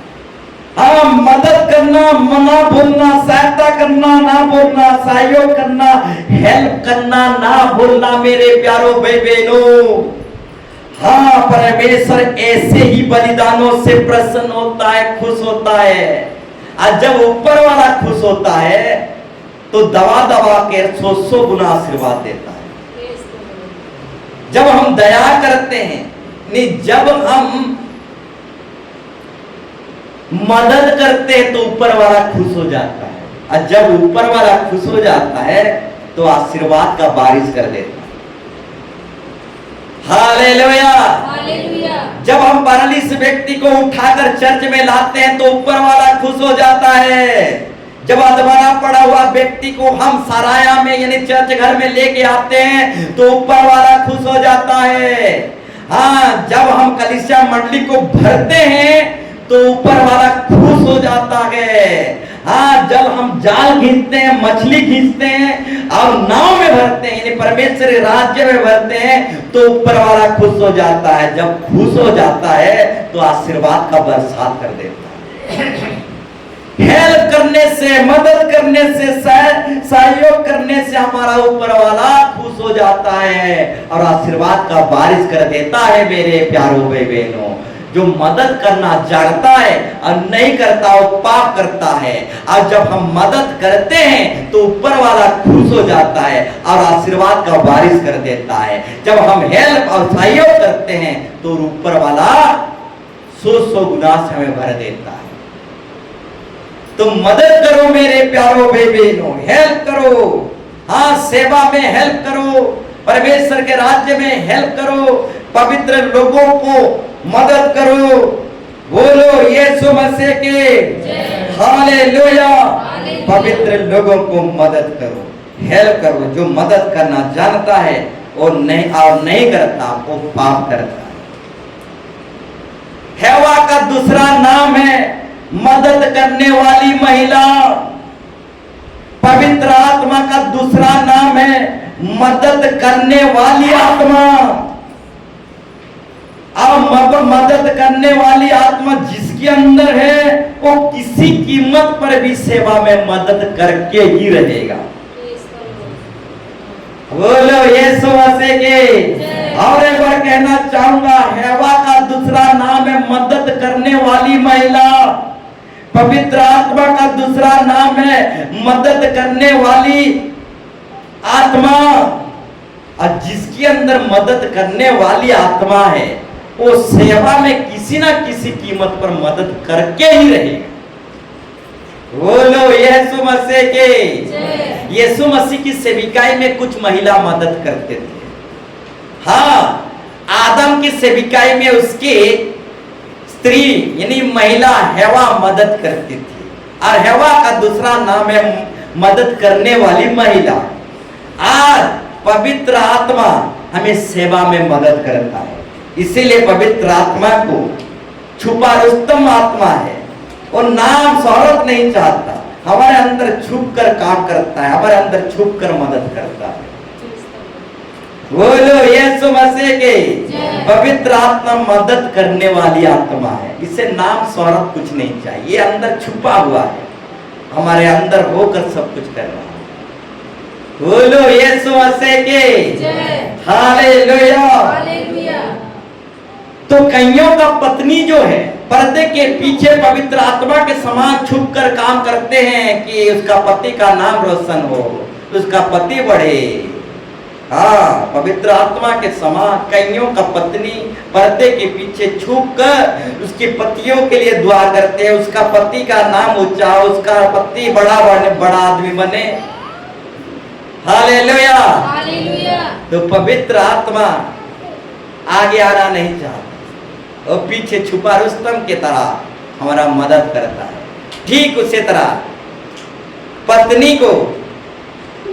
हाँ, मदद करना ना भूलना, सहायता करना ना भूलना, सहयोग करना, हेल्प करना ना भूलना मेरे प्यारों भाई बहनों। हाँ, परमेश्वर ऐसे ही बलिदानों से प्रसन्न होता है, खुश होता है। और जब ऊपर वाला खुश होता है तो दबा दबा के 100 गुना आशीर्वाद देता है। जब हम दया करते हैं, नहीं, जब हम मदद करते हैं तो ऊपर वाला खुश हो जाता है। और जब ऊपर वाला खुश हो जाता है तो आशीर्वाद का बारिश कर देता है। हालेलुया। हालेलुया। जब हम पैरालिसिस व्यक्ति को उठाकर चर्च में लाते हैं तो ऊपर वाला खुश हो जाता है। जब अधवारा पड़ा हुआ व्यक्ति को हम सराया में यानी चर्च घर में लेके आते हैं तो ऊपर वाला खुश हो जाता है। हाँ, जब हम कलीसिया मंडली को भरते हैं तो ऊपर वाला खुश हो जाता है। हाँ, जब हम जाल खींचते हैं, मछली खींचते हैं और नाव में भरते हैं यानी परमेश्वर के राज्य में भरते हैं तो ऊपर वाला खुश हो जाता है। जब खुश हो जाता है तो आशीर्वाद का बरसात कर देता है। हेल्प करने से, मदद करने से, सहयोग करने से हमारा ऊपर वाला खुश हो जाता है और आशीर्वाद का बारिश कर देता है। मेरे प्यारों भाई बहनों, जो मदद करना जानता है और नहीं करता वो पाप करता है। और जब हम मदद करते हैं तो ऊपर वाला खुश हो जाता है और आशीर्वाद का बारिश कर देता है। जब हम हेल्प और सहयोग करते हैं तो ऊपर वाला 100 गुना से हमें भर देता है। तो मदद करो मेरे प्यारों भाई बहनों, हेल्प करो। हाँ, सेवा में हेल्प करो, परमेश्वर के राज्य में हेल्प करो, पवित्र लोगों को मदद करो। बोलो यीशु मसीह के हालेलुया। पवित्र लोगों को मदद करो, हेल्प करो। जो मदद करना जानता है वो नहीं करता वो पाप करता है। हेवा का दूसरा नाम है मदद करने वाली महिला। पवित्र आत्मा का दूसरा नाम है मदद करने वाली आत्मा। अब मदद करने वाली आत्मा जिसके अंदर है वो किसी कीमत पर भी सेवा में मदद करके ही रहेगा। बोलो यीशु मसीह के। और एक बार कहना चाहूंगा, हेवा का दूसरा नाम है मदद करने वाली महिला। पवित्र आत्मा का दूसरा नाम है मदद करने वाली आत्मा। और जिसके अंदर मदद करने वाली आत्मा है वो सेवा में किसी ना किसी कीमत पर मदद करके ही रहेगा। बोलो यीशु मसीह के। यीशु मसीह की सेविकाई में कुछ महिला मदद करते थे। हाँ, आदम की सेविकाई में उसके स्त्री यानी महिला हेवा मदद करती थी। और हेवा का दूसरा नाम है मदद करने वाली महिला। आज पवित्र आत्मा हमें सेवा में मदद करता है। इसीलिए पवित्र आत्मा को छुपा रुस्तम आत्मा है। वो नाम शोहरत नहीं चाहता, हमारे अंदर छुप कर काम करता है, हमारे अंदर छुप कर मदद करता है। बोलो यीशु मसीह के। पवित्र आत्मा मदद करने वाली आत्मा है। इसे नाम शोहरत कुछ नहीं चाहिए, ये अंदर छुपा हुआ है, हमारे अंदर होकर सब कुछ कर रहा है। बोलो यीशु मसीह के हालेलुया। तो कईयों का पत्नी जो है पर्दे के पीछे पवित्र आत्मा के समान छुप कर काम करते हैं कि उसका पति का नाम रोशन हो, उसका पति बढ़े। हाँ, पवित्र आत्मा के समान कईयों का पत्नी पर्दे के पीछे छुप कर उसके पतियों के लिए दुआ करते हैं, उसका पति का नाम ऊंचा हो, उसका पति बड़ा आदमी बने। हालेलुया। तो पवित्र आत्मा आगे आना नहीं चाहता, वो पीछे छुपा रुस्तम के तरह हमारा मदद करता है। ठीक उसी तरह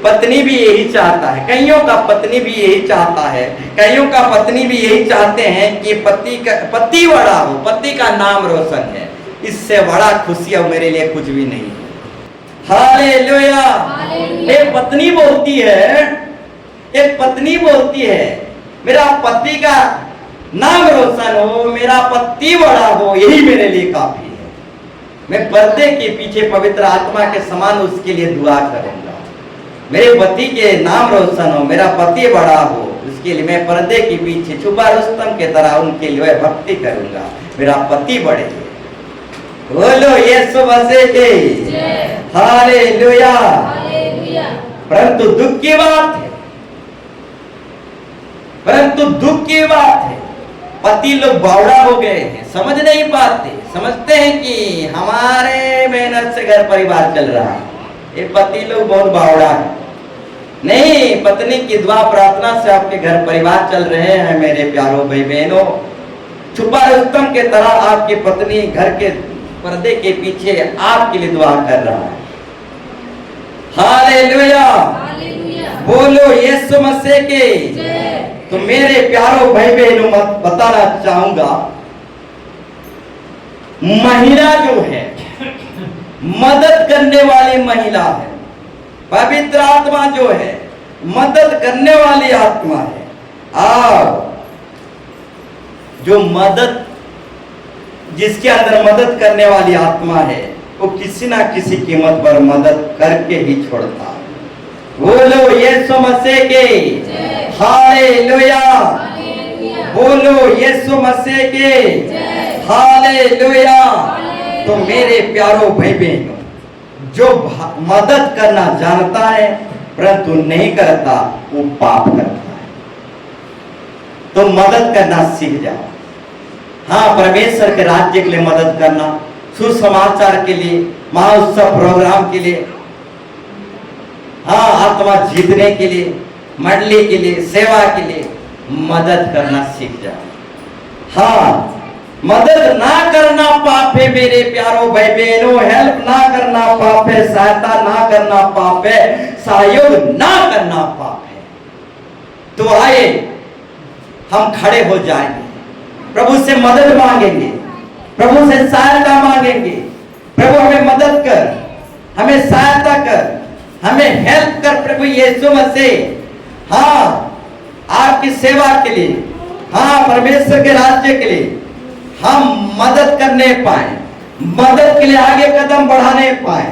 पत्नी भी यही चाहता है। कईयों का पत्नी भी यही चाहता है, कईयों का पत्नी भी यही चाहते हैं कि पति बड़ा हो, पति का नाम रोशन है। इससे बड़ा खुशी अब मेरे लिए कुछ भी नहीं है। हालेलुया। एक पत्नी बोलती है मेरा पति का नाम रोशन हो, मेरा पति बड़ा हो, यही मेरे लिए काफी है। मैं पर्दे के पीछे पवित्र आत्मा के समान उसके लिए दुआ करूंगा। मेरे पति के नाम रोशन हो, मेरा पति बड़ा हो, उसके लिए मैं पर्दे के पीछे छुपा रुस्तम के तरह उनके लिए भक्ति करूंगा, मेरा पति बढ़े। बोलो यीशु मसीह के हालेलुया। परंतु दुख की बात है, पति लोग बावड़ा हो गए हैं, समझ नहीं पाते, समझते हैं कि हमारे मेहनत से घर परिवार चल रहा है। ये पति लोग बहुत बावड़ा है। नहीं, पत्नी की दुआ प्रार्थना से आपके घर परिवार चल रहे हैं मेरे प्यारों भाई बहनों। छुपा रुस्तम के तरह आपकी पत्नी घर के पर्दे के पीछे आपके लिए दुआ कर रहा है। हालेलुया, बोलो यीशु मसीह के। तो मेरे प्यारों भाई बहनों मत बताना चाहूंगा, महिला जो है मदद करने वाली महिला है। पवित्र आत्मा जो है मदद करने वाली आत्मा है। और जो मदद, जिसके अंदर मदद करने वाली आत्मा है, वो किसी ना किसी कीमत पर मदद करके ही छोड़ता है। बोलो यीशु मसीह के। हालेलुया, बोलो यीशु मसीह के। हालेलुया। तो मेरे प्यारों भाई बहनों, जो मदद करना जानता है परंतु नहीं करता, वो पाप करता है। तो मदद करना सीख जाओ। हाँ, परमेश्वर के राज्य के लिए मदद करना, सुसमाचार के लिए, महाउत्सव प्रोग्राम के लिए, हाँ, आत्मा जीतने के लिए, मंडली के लिए, सेवा के लिए मदद करना सीख जाओ। हाँ, मदद ना करना पाप है मेरे प्यारों भाई बहनों। हेल्प ना करना पाप है, सहायता ना करना पाप है, सहयोग ना करना पाप है। तो आइए हम खड़े हो जाएंगे, प्रभु से मदद मांगेंगे, प्रभु से सहायता मांगेंगे। प्रभु हमें मदद कर, हमें सहायता कर, हमें हेल्प कर प्रभु यीशु मसीह। हाँ, आपकी सेवा के लिए, हाँ, परमेश्वर के राज्य के लिए हम मदद करने पाए, मदद के लिए आगे कदम बढ़ाने पाए।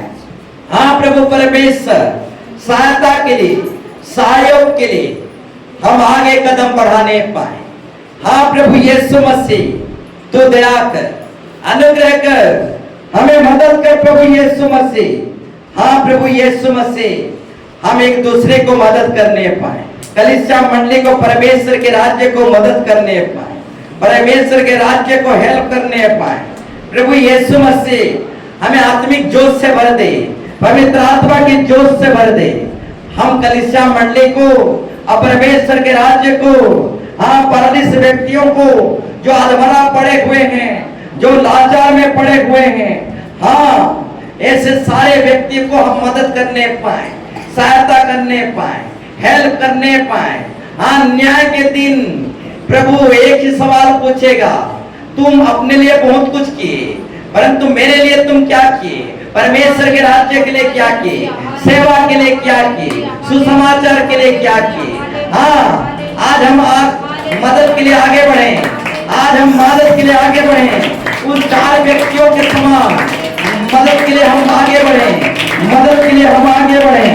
हाँ प्रभु परमेश्वर, सहायता के लिए, सहयोग के लिए हम आगे कदम बढ़ाने पाए। हाँ प्रभु यीशु मसीह, तो दया कर, अनुग्रह कर, हमें मदद कर प्रभु यीशु मसीह। हाँ प्रभु यीशु मसीह, हम एक दूसरे को मदद करने पाए, कलीसिया मंडली को, परमेश्वर के राज्य को मदद करने पाए, परमेश्वर के राज्य को हेल्प करने पाए। प्रभु यीशु मसीह हमें आत्मिक जोश से भर दे, पवित्र आत्मा की जोश से भर दे। हम कलीसिया मंडली को और परमेश्वर के राज्य को, हाँ, परदेश व्यक्तियों को जो अधमरा पड़े हुए हैं, जो लाचार में पड़े हुए हैं, हाँ, ऐसे सारे व्यक्ति को हम मदद करने पाए, सहायता करने पाए, हेल्प करने पाए। हाँ, न्याय के दिन प्रभु एक ही सवाल पूछेगा, तुम अपने लिए बहुत कुछ किए, परंतु मेरे लिए तुम क्या किए? परमेश्वर के राज्य के लिए क्या किए? सेवा के लिए क्या किए? सुसमाचार के लिए क्या किए? हाँ, आज हम मदद के लिए आगे बढ़े, आज हम मदद के लिए आगे बढ़े, उन 4 व्यक्तियों के समान मदद के लिए हम आगे बढ़े, मदद के लिए हम आगे बढ़े।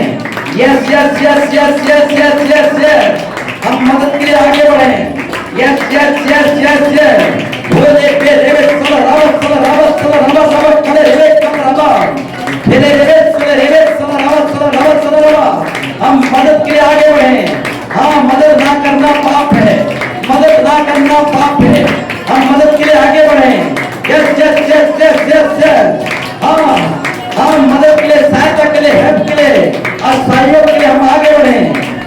Yes yes yes yes yes yes yes yes, हम मदद के लिए आगे बढ़े। Yes yes yes yes yes, बोले पे रेवे सला रावत सला रावत सला रावत रावत खड़े रेवे सला रावत, खेले रेवे सला रावत सला रावत सला रावत। हम मदद के लिए आगे बढ़े। हाँ, मदद ना करना पाप है, मदद ना करना पाप है, हम मदद के लिए आगे बढ़े। Yes yes yes yes yes yes, हाँ, हम मदद के लिए, सहायता के लिए, हेल्प के लिए और सहयोग के लिए हम आगे बढ़े।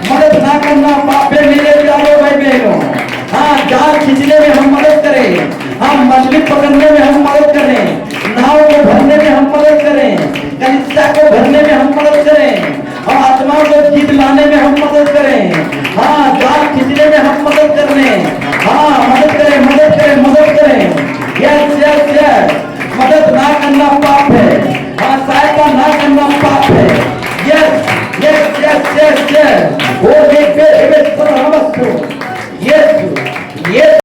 मदद ना करना पाप है मेरे प्यारे भाई बहनों। हाँ, जाल खींचने में हम मदद करें, हम मछली पकड़ने में हम मदद करें, नाव को भरने में हम मदद करें, कलीसिया को भरने में हम मदद करें, और आत्माओं को जीत लाने में हम मदद करें। हाँ, जाल खींचने में हम मदद करने, हाँ, मदद करें, मदद करें, मदद करें। यस यस यस, मदद ना करना पाप है, हाँ, सहायता ना करना पाप है। Yes yes yes yes yes, वो देख